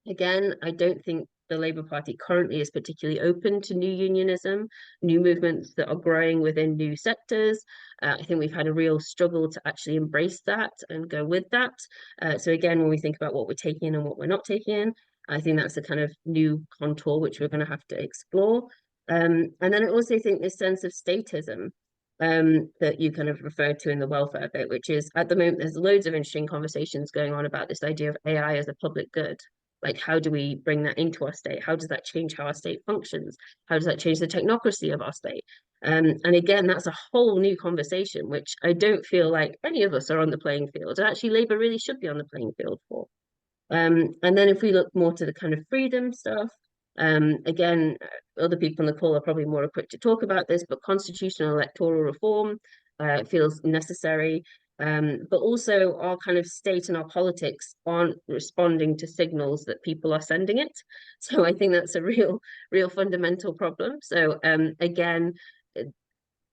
Again, I don't think the Labour Party currently is particularly open to new unionism, new movements that are growing within new sectors. I think we've had a real struggle to actually embrace that and go with that. So again, when we think about what we're taking in and what we're not taking in, I think that's a kind of new contour which we're going to have to explore. And then I also think this sense of statism that you kind of referred to in the welfare bit, which is at the moment, there's loads of interesting conversations going on about this idea of AI as a public good. Like, how do we bring that into our state? How does that change how our state functions? How does that change the technocracy of our state? And again, that's a whole new conversation, which I don't feel like any of us are on the playing field. And actually, Labour really should be on the playing field for. And then if we look more to the kind of freedom stuff, again, other people on the call are probably more equipped to talk about this, but constitutional electoral reform feels necessary. But also our kind of state and our politics aren't responding to signals that people are sending it. So I think that's a real fundamental problem. So again,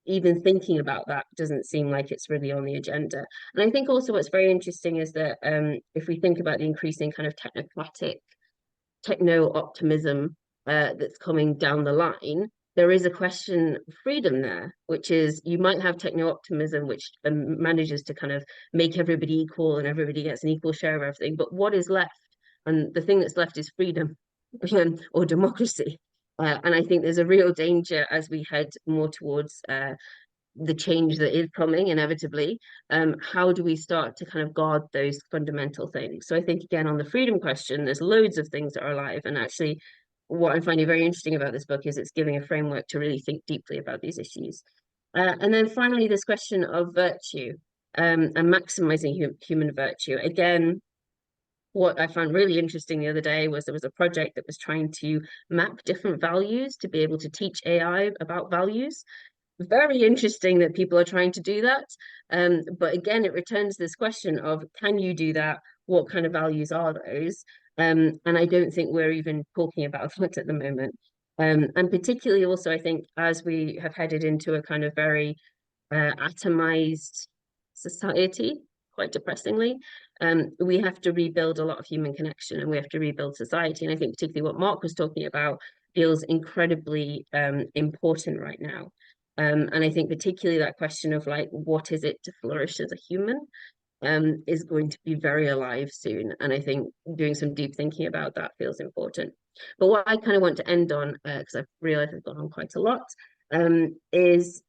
even thinking about that doesn't seem like it's really on the agenda. And I think also what's very interesting is that if we think about the increasing kind of technocratic techno-optimism that's coming down the line, there is a question of freedom there, which is you might have techno-optimism which manages to kind of make everybody equal and everybody gets an equal share of everything, but what is left? And the thing that's left is freedom or democracy. And I think there's a real danger as we head more towards the change that is coming inevitably. How do we start to kind of guard those fundamental things? So I think, again, on the freedom question, there's loads of things that are alive. And actually, what I'm finding very interesting about this book is it's giving a framework to really think deeply about these issues. And then finally, this question of virtue and maximizing human virtue. Again, what I found really interesting the other day was there was a project that was trying to map different values to be able to teach AI about values. Very interesting that people are trying to do that. But again, it returns this question of, can you do that? What kind of values are those? And I don't think we're even talking about that at the moment. And particularly also, I think, as we have headed into a kind of very atomized society, quite depressingly, we have to rebuild a lot of human connection, and we have to rebuild society. And I think particularly what Mark was talking about feels incredibly important right now. And I think particularly that question of like, what is it to flourish as a human, is going to be very alive soon. And I think doing some deep thinking about that feels important. But what I kind of want to end on, because I've realized I've gone on quite a lot, is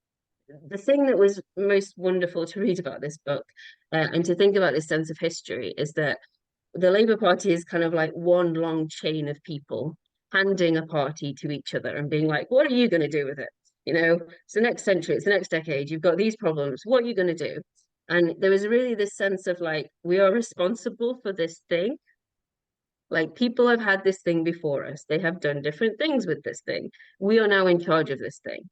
the thing that was most wonderful to read about this book, and to think about this sense of history, is that the Labour Party is kind of like one long chain of people handing a party to each other and being like, what are you going to do with it? You know, it's the next century, it's the next decade, you've got these problems, what are you going to do? And there was really this sense of like, we are responsible for this thing. Like, people have had this thing before us, they have done different things with this thing. We are now in charge of this thing.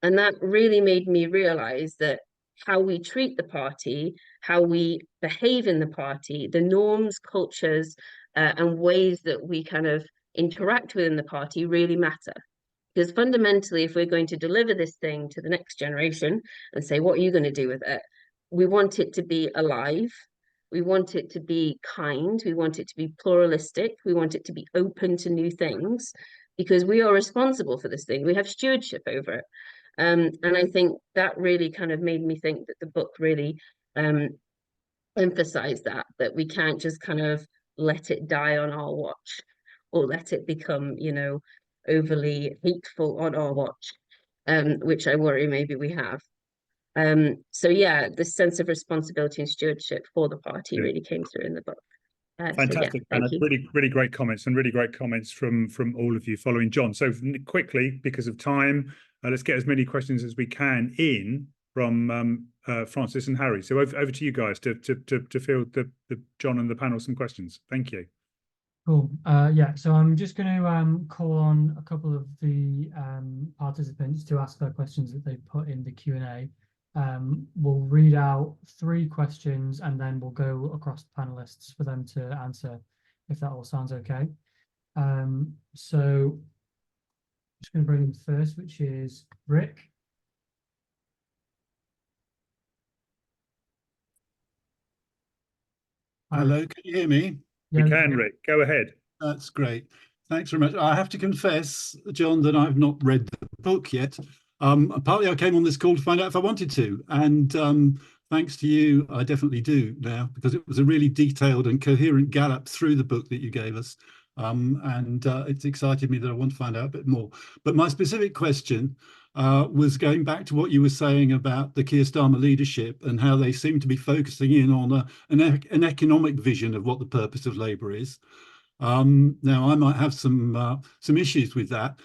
And that really made me realize that how we treat the party, how we behave in the party, the norms, cultures, and ways that we kind of interact within the party really matter. Because fundamentally, if we're going to deliver this thing to the next generation and say, what are you going to do with it? We want it to be alive. We want it to be kind. We want it to be pluralistic. We want it to be open to new things, because we are responsible for this thing. We have stewardship over it. And I think that really kind of made me think that the book really emphasized that we can't just kind of let it die on our watch, or let it become, you know, overly hateful on our watch, which I worry maybe we have. So yeah, this sense of responsibility and stewardship for the party really came through in the book. Fantastic, so yeah, Anna. Really great comments, and really great comments from all of you following John. So quickly, because of time, let's get as many questions as we can in from Francis and Harry. So over to you guys to field the John and the panel some questions. Thank you. Cool. Yeah, so I'm just going to call on a couple of the participants to ask their questions that they put in the Q&A. We'll read out 3 questions and then we'll go across the panelists for them to answer, if that all sounds okay. So I'm just going to bring in first, which is Rick. Hello, can you hear me? We can, Rick. Go ahead. That's great. Thanks very much. I have to confess, John, that I've not read the book yet. Partly I came on this call to find out if I wanted to, and thanks to you, I definitely do now, because it was a really detailed and coherent gallop through the book that you gave us, and it's excited me that I want to find out a bit more. But my specific question was going back to what you were saying about the Keir Starmer leadership and how they seem to be focusing in on an economic vision of what the purpose of Labour is. Now, I might have some issues with that,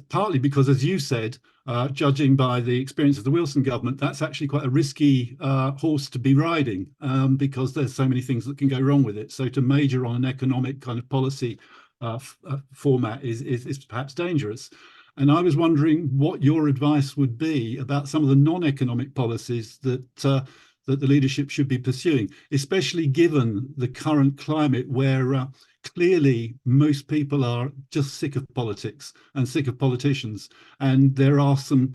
partly because, as you said, judging by the experience of the Wilson government, that's actually quite a risky horse to be riding, because there's so many things that can go wrong with it. So to major on an economic kind of policy format is perhaps dangerous. And I was wondering what your advice would be about some of the non-economic policies that that the leadership should be pursuing, especially given the current climate where clearly most people are just sick of politics and sick of politicians. And there are some,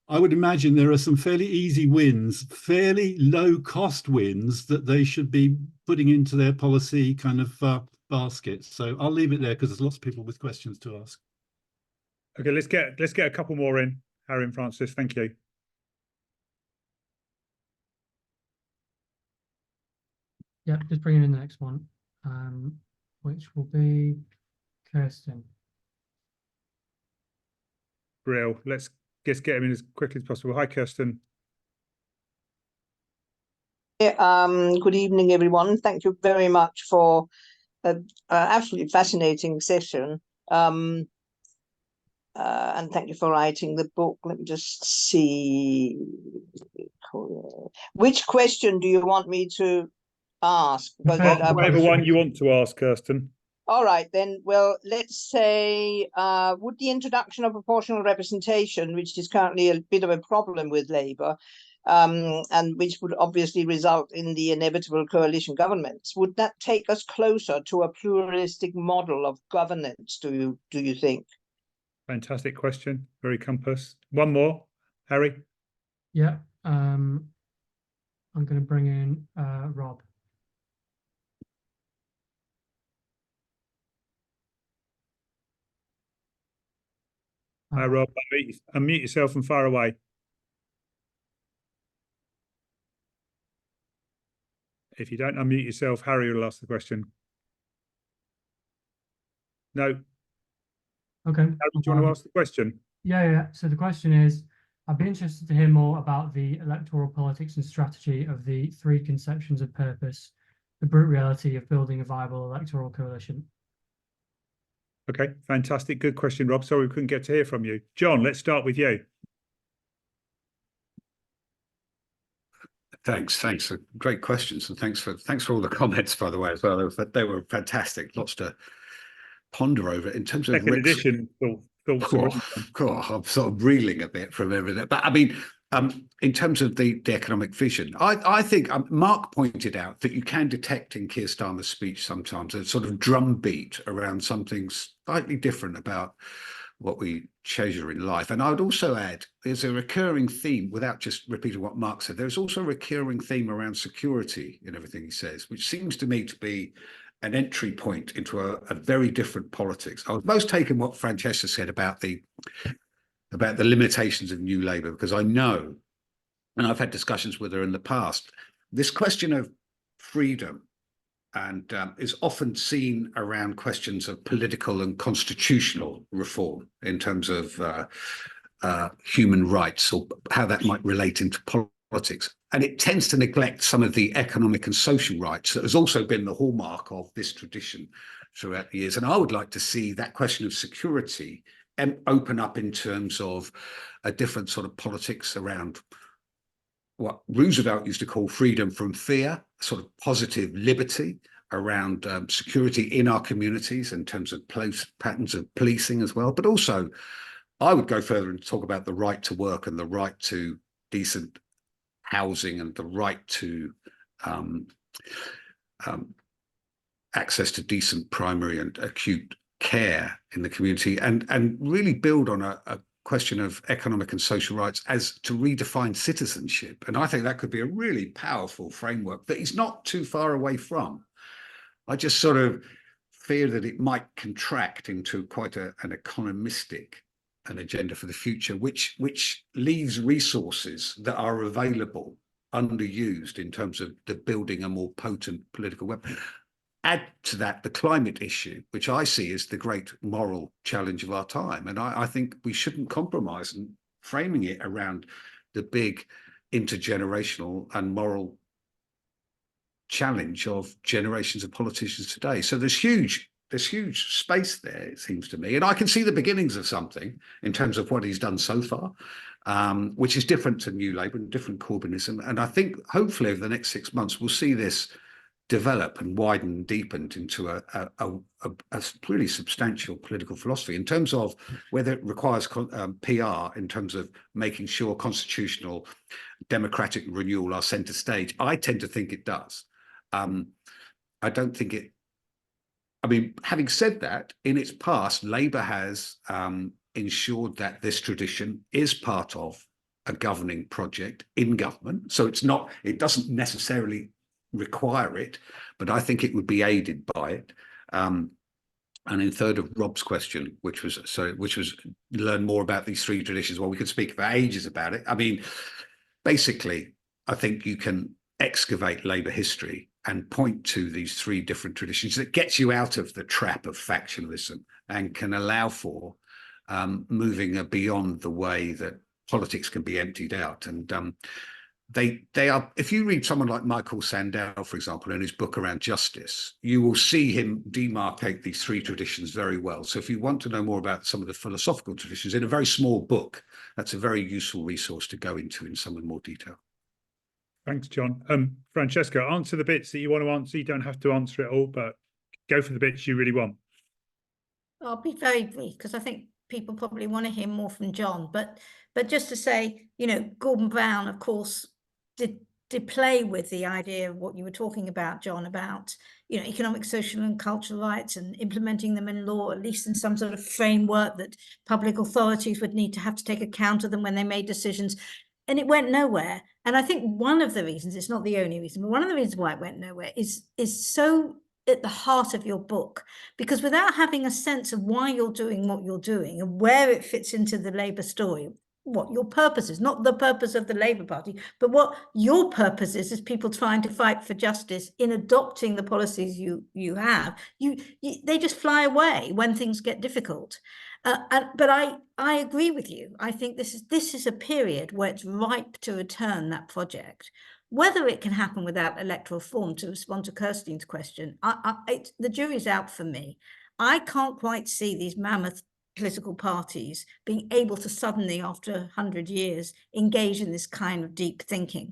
I would imagine there are some fairly easy wins, fairly low cost wins that they should be putting into their policy kind of basket. So I'll leave it there because there's lots of people with questions to ask. Okay, let's get a couple more in. Harry and Francis, thank you. Yeah, just bringing in the next one, which will be Kirsten. Brill, let's just get him in as quickly as possible. Hi, Kirsten. Good evening, everyone. Thank you very much for an absolutely fascinating session. And thank you for writing the book. Let me just see. Which question do you want me to ask? Because Whatever one you want to ask, Kirsten. all right, then. Well, let's say, would the introduction of proportional representation, which is currently a bit of a problem with Labour, and which would obviously result in the inevitable coalition governments, would that take us closer to a pluralistic model of governance, do you think? Fantastic question. Very compass. One more, Harry. Yeah. I'm going to bring in Rob. Hi, Rob. Unmute yourself and fire away. If you don't unmute yourself, Harry will ask the question. No. Okay. Harry, do you want to ask the question? Yeah. So the question is, I'd be interested to hear more about the electoral politics and strategy of the three conceptions of purpose, the brute reality of building a viable electoral coalition. Okay, fantastic. Good question, Rob. Sorry we couldn't get to hear from you. John, let's start with you. Thanks. Great questions, and thanks for all the comments, by the way, as well. They were fantastic. Lots to ponder over in terms of Second edition. I'm sort of reeling a bit from everything, but I mean, in terms of the economic vision, I think Mark pointed out that you can detect in Keir Starmer's speech sometimes a sort of drumbeat around something slightly different about what we treasure in life. And I would also add, there's a recurring theme, without just repeating what Mark said, there's also a recurring theme around security in everything he says, which seems to me to be an entry point into a very different politics. I was most taken what Francesca said about the limitations of New Labour, because I know, and I've had discussions with her in the past, this question of freedom and is often seen around questions of political and constitutional reform in terms of human rights or how that might relate into politics. And it tends to neglect some of the economic and social rights that has also been the hallmark of this tradition throughout the years. And I would like to see that question of security open up in terms of a different sort of politics around what Roosevelt used to call freedom from fear, sort of positive liberty around security in our communities in terms of patterns of policing as well. But also, I would go further and talk about the right to work and the right to decent housing and the right to access to decent primary and acute care in the community, and really build on a question of economic and social rights as to redefine citizenship. And I think that could be a really powerful framework that he's not too far away from. I just sort of fear that it might contract into quite an economistic an agenda for the future, which leaves resources that are available underused in terms of the building a more potent political weapon. Add to that the climate issue, which I see as the great moral challenge of our time. And I think we shouldn't compromise in framing it around the big intergenerational and moral challenge of generations of politicians today. So there's huge space there, it seems to me. And I can see the beginnings of something in terms of what he's done so far, which is different to New Labour and different Corbynism. And I think hopefully over the next 6 months, we'll see this develop and widen and deepened into a really substantial political philosophy in terms of whether it requires PR in terms of making sure constitutional democratic renewal are centre stage. I tend to think it does. I don't think it. I mean, having said that, in its past, Labour has ensured that this tradition is part of a governing project in government. So it doesn't necessarily require it, but I think it would be aided by it. And in third of Rob's question, which was learn more about these three traditions. Well, we could speak for ages about it. I mean, basically, I think you can excavate Labour history and point to these three different traditions that gets you out of the trap of factionalism and can allow for moving beyond the way that politics can be emptied out. And they are, if you read someone like Michael Sandel, for example, in his book around justice, you will see him demarcate these three traditions very well. So if you want to know more about some of the philosophical traditions in a very small book, that's a very useful resource to go into in some more detail. Thanks, John. Francesca, answer the bits that you want to answer. You don't have to answer it all, but go for the bits you really want. I'll be very brief because I think people probably want to hear more from John. But just to say, you know, Gordon Brown, of course, did play with the idea of what you were talking about, John, about, you know, economic, social and cultural rights and implementing them in law, at least in some sort of framework that public authorities would need to have to take account of them when they made decisions. And it went nowhere. And I think one of the reasons, it's not the only reason, but one of the reasons why it went nowhere is so at the heart of your book, because without having a sense of why you're doing what you're doing and where it fits into the Labour story, what your purpose is, not the purpose of the Labour Party, but what your purpose is people trying to fight for justice in adopting the policies you have, they just fly away when things get difficult. But I agree with you. I think this is a period where it's ripe to return that project. Whether it can happen without electoral reform, to respond to Kirstein's question, the jury's out for me. I can't quite see these mammoth political parties being able to suddenly, after 100 years, engage in this kind of deep thinking.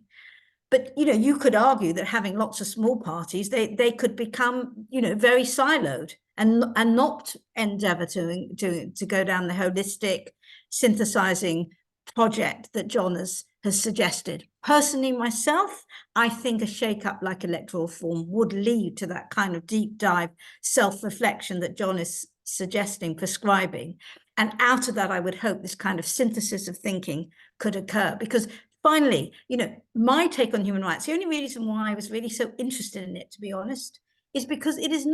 But, you know, you could argue that having lots of small parties, they could become, you know, very siloed and not endeavor to go down the holistic synthesizing project that John has suggested. Personally, myself, I think a shake-up like electoral reform would lead to that kind of deep dive self-reflection that John is suggesting, prescribing. And out of that, I would hope this kind of synthesis of thinking could occur. Because finally, you know, my take on human rights, the only reason why I was really so interested in it, to be honest, is because it is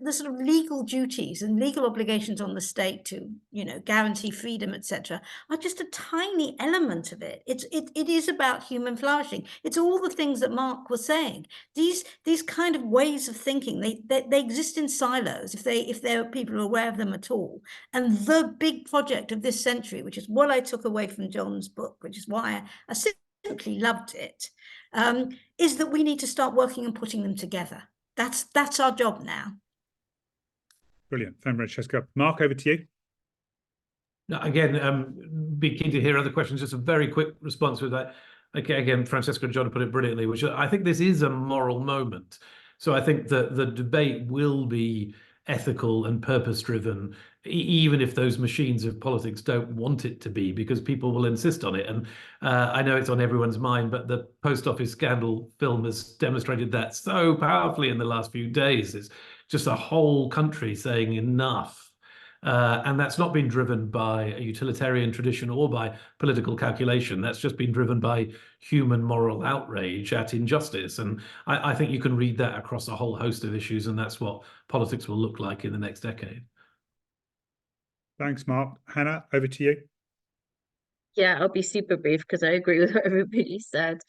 the sort of legal duties and legal obligations on the state to, you know, guarantee freedom, etc., are just a tiny element of it. It is about human flourishing. It's all the things that Mark was saying. These kind of ways of thinking, they exist in silos if there are people aware of them at all. And the big project of this century, which is what I took away from John's book, which is why I simply loved it, is that we need to start working and putting them together. That's our job now. Brilliant. Thank you, Francesca. Mark, over to you. No, again, be keen to hear other questions. Just a very quick response with that. Okay, again, Francesca and John put it brilliantly, which I think this is a moral moment. So I think that the debate will be ethical and purpose-driven, even if those machines of politics don't want it to be, because people will insist on it. And I know it's on everyone's mind, but the post office scandal film has demonstrated that so powerfully in the last few days. It's just a whole country saying enough. And that's not been driven by a utilitarian tradition or by political calculation. That's just been driven by human moral outrage at injustice. And I think you can read that across a whole host of issues, and that's what politics will look like in the next decade. Thanks, Mark. Hannah, over to you. Yeah, I'll be super brief because I agree with what everybody said.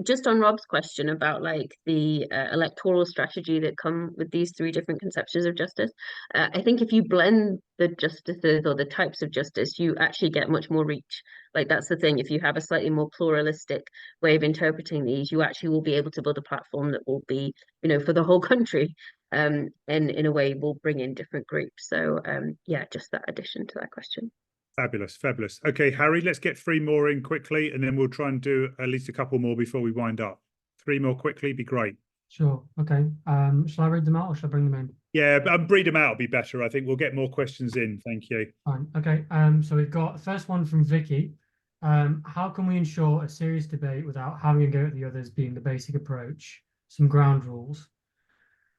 Just on Rob's question about like the electoral strategy that come with these three different conceptions of justice, I think if you blend the justices or the types of justice, you actually get much more reach. Like that's the thing. If you have a slightly more pluralistic way of interpreting these, you actually will be able to build a platform that will be, you know, for the whole country, and in a way will bring in different groups. So yeah, just that addition to that question. Fabulous, fabulous. Okay, Harry, let's get 3 more in quickly, and then we'll try and do at least a couple more before we wind up. 3 more quickly, be great. Sure. Okay. Shall I read them out or shall I bring them in? Yeah, but read them out would be better. I think we'll get more questions in. Thank you. Fine. Okay. So we've got the first one from Vicky. How can we ensure a serious debate without having a go at the others being the basic approach? Some ground rules.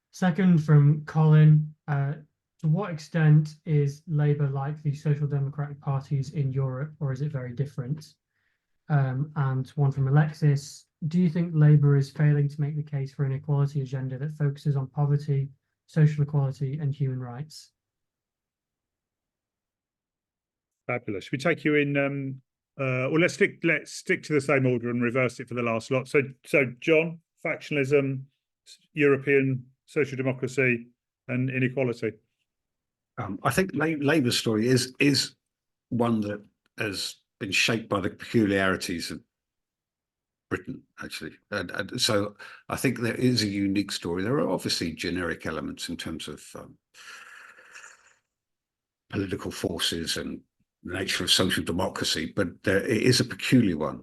Second from Colin. To what extent is Labour like the social democratic parties in Europe, or is it very different? And one from Alexis. Do you think Labour is failing to make the case for an equality agenda that focuses on poverty, social equality and human rights? Fabulous. Should we take you in? Well, let's stick to the same order and reverse it for the last lot. So John, factionalism, European social democracy, and inequality. I think Labour's story is one that has been shaped by the peculiarities of Britain, actually. And so I think there is a unique story. There are obviously generic elements in terms of political forces and the nature of social democracy, but it is a peculiar one.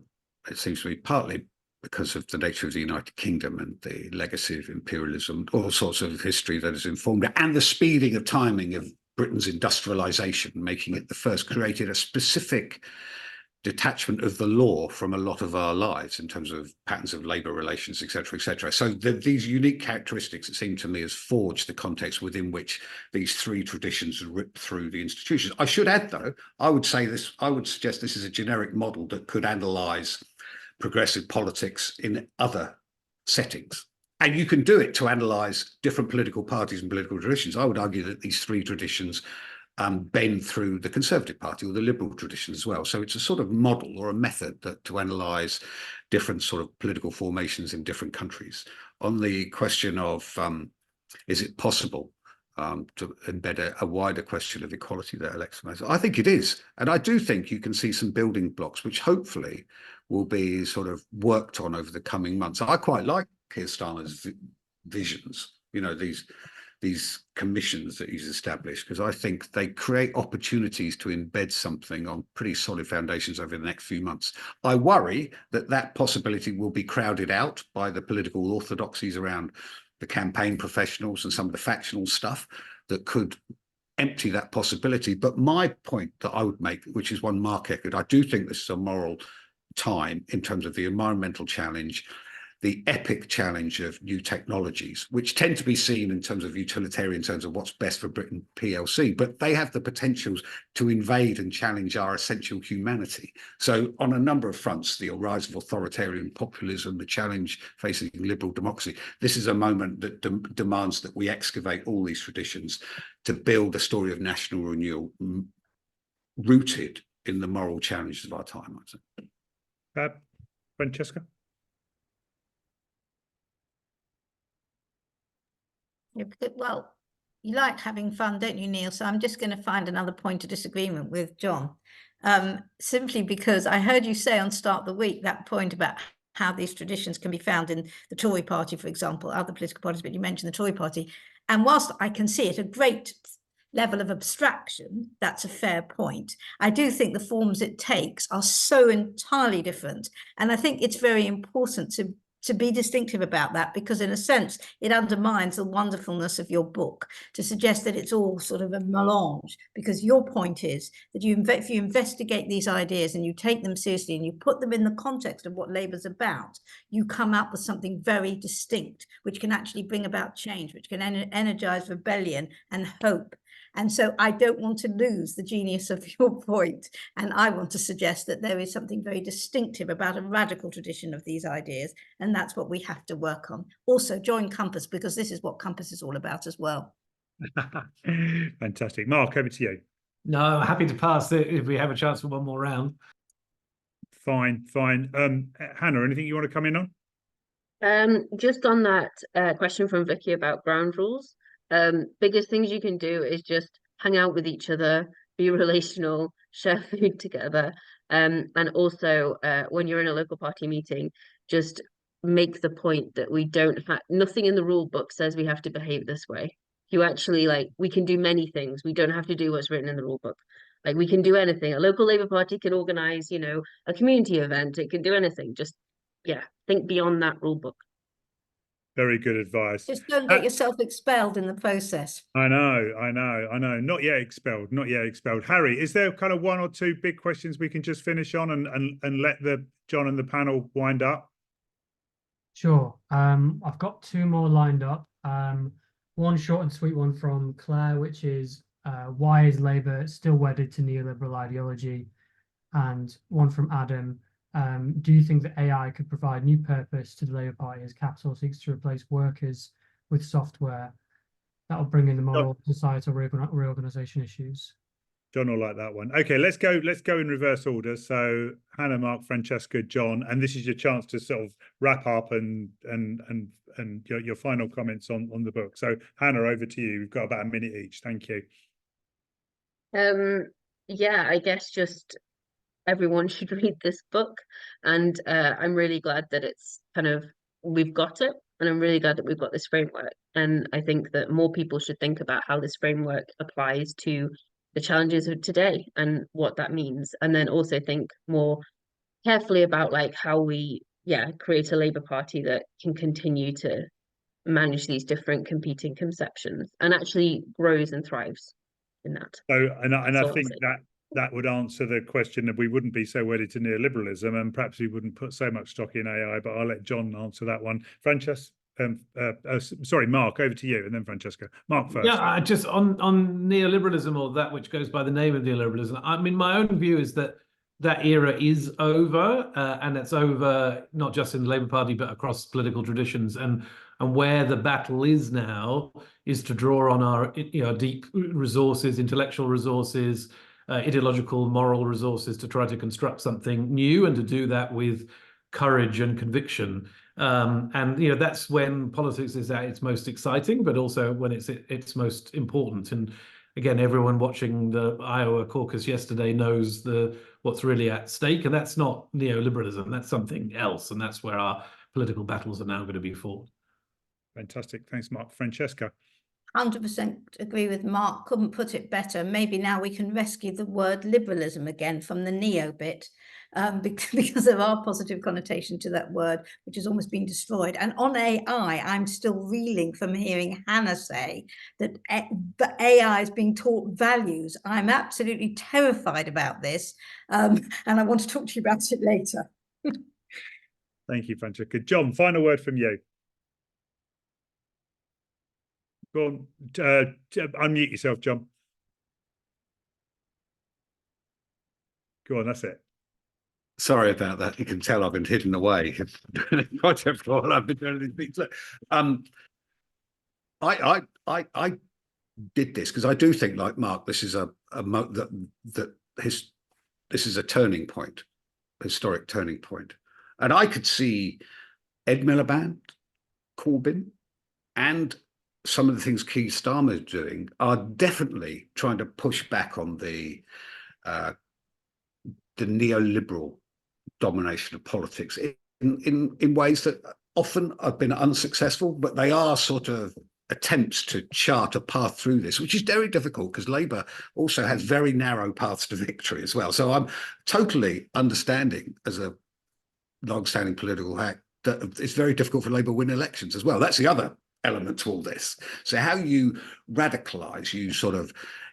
It seems to be partly because of the nature of the United Kingdom and the legacy of imperialism, all sorts of history that has informed it, and the speeding of timing of Britain's industrialization, making it the first, created a specific detachment of the law from a lot of our lives in terms of patterns of labor relations, et cetera, et cetera. So these unique characteristics, it seemed to me, has forged the context within which these three traditions rip through the institutions. I should add, though, I would suggest this is a generic model that could analyze progressive politics in other settings. And you can do it to analyze different political parties and political traditions. I would argue that these three traditions bend through the Conservative Party or the Liberal tradition as well. So it's a sort of model or a method to analyse different sort of political formations in different countries. On the question of is it possible to embed a wider question of equality there, Alexa, I think it is. And I do think you can see some building blocks, which hopefully will be sort of worked on over the coming months. I quite like Keir Starmer's visions, you know, these commissions that he's established, because I think they create opportunities to embed something on pretty solid foundations over the next few months. I worry that possibility will be crowded out by the political orthodoxies around the campaign professionals and some of the factional stuff that could empty that possibility. But my point that I would make, which is one Mark echoed, I do think this is a moral time in terms of the environmental challenge, the epic challenge of new technologies, which tend to be seen in terms of utilitarian, in terms of what's best for Britain PLC, but they have the potentials to invade and challenge our essential humanity. So on a number of fronts, the rise of authoritarian populism, the challenge facing liberal democracy, this is a moment that demands that we excavate all these traditions to build a story of national renewal rooted in the moral challenges of our time, I'd say. Francesca? Well, you like having fun, don't you, Neil? So I'm just going to find another point of disagreement with John, simply because I heard you say on Start the Week that point about how these traditions can be found in the Tory party, for example, other political parties, but you mentioned the Tory party. And whilst I can see it a great level of abstraction, that's a fair point. I do think the forms it takes are so entirely different. And I think it's very important to be distinctive about that, because in a sense, it undermines the wonderfulness of your book to suggest that it's all sort of a melange, because your point is that if you investigate these ideas and you take them seriously and you put them in the context of what Labour's about, you come up with something very distinct, which can actually bring about change, which can energize rebellion and hope. And so I don't want to lose the genius of your point. And I want to suggest that there is something very distinctive about a radical tradition of these ideas. And that's what we have to work on. Also join Compass, because this is what Compass is all about as well. Fantastic. Mark, over to you. No, happy to pass it if we have a chance for one more round. Fine. Hannah, anything you want to come in on? Just on that question from Vicky about ground rules. Biggest things you can do is just hang out with each other, be relational, share food together, and also when you're in a local party meeting, just make the point that we don't have nothing in the rule book says we have to behave this way. You actually we can do many things. We don't have to do what's written in the rule book. Like, we can do anything. A local Labour Party can organise, a community event. It can do anything. Just think beyond that rule book. Very good advice. Just don't get yourself expelled in the process. I know. Not yet expelled. Harry, is there kind of one or two big questions we can just finish on and let John and the panel wind up? Sure. I've got two more lined up. One short and sweet one from Claire, which is why is Labour still wedded to neoliberal ideology? And one from Adam. Do you think that AI could provide new purpose to the Labour Party as capital seeks to replace workers with software that will bring in the moral societal reorganisation issues? John will like that one. Okay, let's go in reverse order. So Hannah, Mark, Francesca, John, and this is your chance to sort of wrap up and your final comments on the book. So Hannah, over to you. We've got about a minute each. Thank you. I guess just everyone should read this book. And I'm really glad that it's kind of, we've got it. And I'm really glad that we've got this framework. And I think that more people should think about how this framework applies to the challenges of today and what that means. And then also think more carefully about like how we, create a Labour Party that can continue to manage these different competing conceptions and actually grows and thrives in that. So, and I That's all I'll think say. that would answer the question that we wouldn't be so wedded to neoliberalism, and perhaps we wouldn't put so much stock in AI. But I'll let John answer that one. Francesca, sorry, Mark, over to you, and then Francesca. Mark first. Yeah, just on neoliberalism, or that which goes by the name of neoliberalism. I mean, my own view is that that era is over, and it's over not just in the Labour Party but across political traditions. And where the battle is now is to draw on our deep resources, intellectual resources, ideological, moral resources to try to construct something new, and to do that with courage and conviction. And that's when politics is at its most exciting, but also when it's most important. And again, everyone watching the Iowa caucus yesterday knows what's really at stake, and that's not neoliberalism. That's something else, and that's where our political battles are now going to be fought. Fantastic, thanks, Mark. Francesca. 100% agree with Mark. Couldn't put it better. Maybe now we can rescue the word liberalism again from the neo bit, because of our positive connotation to that word, which has almost been destroyed. And on AI, I'm still reeling from hearing Hannah say that AI is being taught values. I'm absolutely terrified about this, and I want to talk to you about it later. Thank you, Francesca. John, final word from you. Go on, unmute yourself, John. Go on, that's it. Sorry about that. You can tell I've been hidden away. Project for all I've been doing these things. I did this because I do think, like Mark, this is this is a turning point, historic turning point. And I could see Ed Miliband, Corbyn, and some of the things Keir Starmer is doing are definitely trying to push back on the neoliberal domination of politics in ways that often have been unsuccessful, but they are sort of attempts to chart a path through this, which is very difficult because Labour also has very narrow paths to victory as well. So I'm totally understanding, as a long-standing political hack, that it's very difficult for Labour to win elections as well. That's the other element to all this. So how you radicalise, you sort of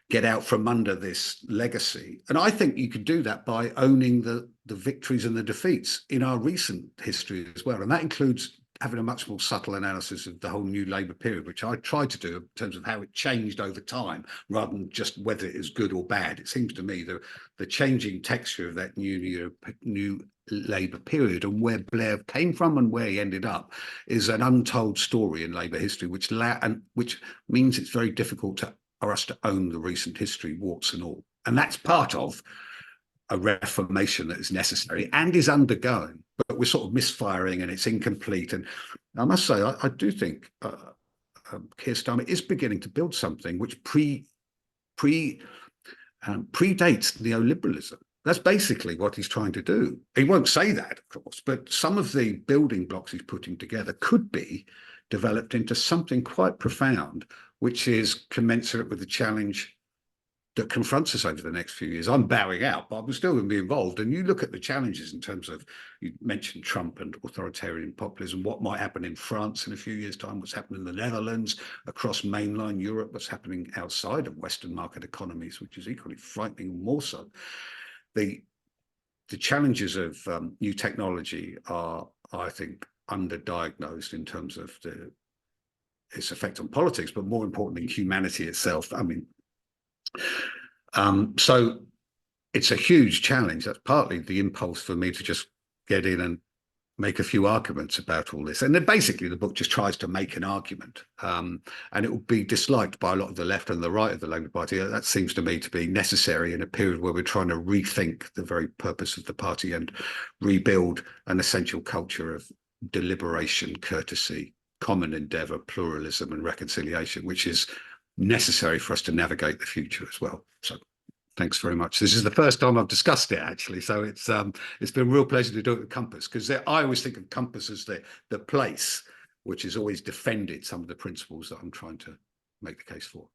get out from under this legacy. And I think you could do that by owning the victories and the defeats in our recent history as well. And that includes having a much more subtle analysis of the whole new Labour period, which I tried to do in terms of how it changed over time, rather than just whether it is good or bad. It seems to me the changing texture of that new Labour period and where Blair came from and where he ended up is an untold story in Labour history, which means it's very difficult for us to own the recent history, warts and all. And that's part of a reformation that is necessary and is undergoing, but we're sort of misfiring and it's incomplete. And I must say, I do think Keir Starmer is beginning to build something which predates neoliberalism. That's basically what he's trying to do. He won't say that, of course, but some of the building blocks he's putting together could be developed into something quite profound, which is commensurate with the challenge that confronts us over the next few years. I'm bowing out, but I'm still going to be involved. And you look at the challenges in terms of, you mentioned Trump and authoritarian populism, what might happen in France in a few years' time, what's happening in the Netherlands, across mainline Europe, what's happening outside of Western market economies, which is equally frightening and more so. The challenges of new technology are, I think, underdiagnosed in terms of its effect on politics, but more importantly, humanity itself. I mean, so it's a huge challenge. That's partly the impulse for me to just get in and make a few arguments about all this. And then basically the book just tries to make an argument, and it will be disliked by a lot of the left and the right of the Labour Party. That seems to me to be necessary in a period where we're trying to rethink the very purpose of the party and rebuild an essential culture of deliberation, courtesy, common endeavour, pluralism and reconciliation, which is necessary for us to navigate the future as well. So Thanks very much. This is the first time I've discussed it, actually, so it's been a real pleasure to do it with Compass, because I always think of Compass as the place which has always defended some of the principles that I'm trying to make the case for.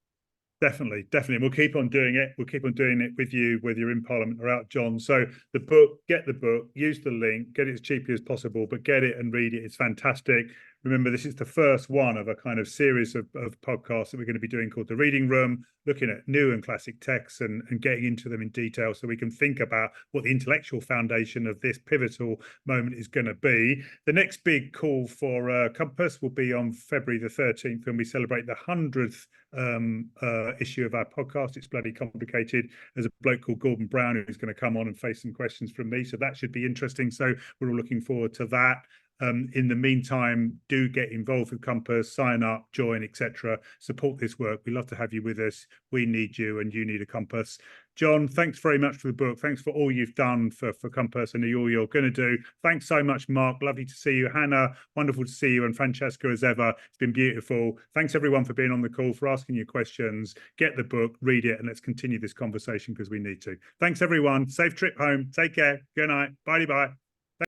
Definitely. We'll keep on doing it. We'll keep on doing it with you, whether you're in Parliament or out, John. So the book, get the book, use the link, get it as cheaply as possible, but get it and read it. It's fantastic. Remember, this is the first one of a kind of series of podcasts that we're going to be doing called The Reading Room, looking at new and classic texts and getting into them in detail so we can think about what the intellectual foundation of this pivotal moment is going to be. The next big call for Compass will be on February the 13th when we celebrate the 100th issue of our podcast. It's bloody complicated. There's a bloke called Gordon Brown who's going to come on and face some questions from me. So that should be interesting. So we're all looking forward to that. In the meantime, do get involved with Compass, sign up, join, etc. Support this work. We love to have you with us. We need you and you need a Compass. John, thanks very much for the book. Thanks for all you've done for Compass and all you're going to do. Thanks so much, Mark. Lovely to see you. Hannah, wonderful to see you. And Francesca, as ever, it's been beautiful. Thanks, everyone, for being on the call, for asking your questions. Get the book, read it, and let's continue this conversation because we need to. Thanks, everyone. Safe trip home. Take care. Good night. Bye-bye.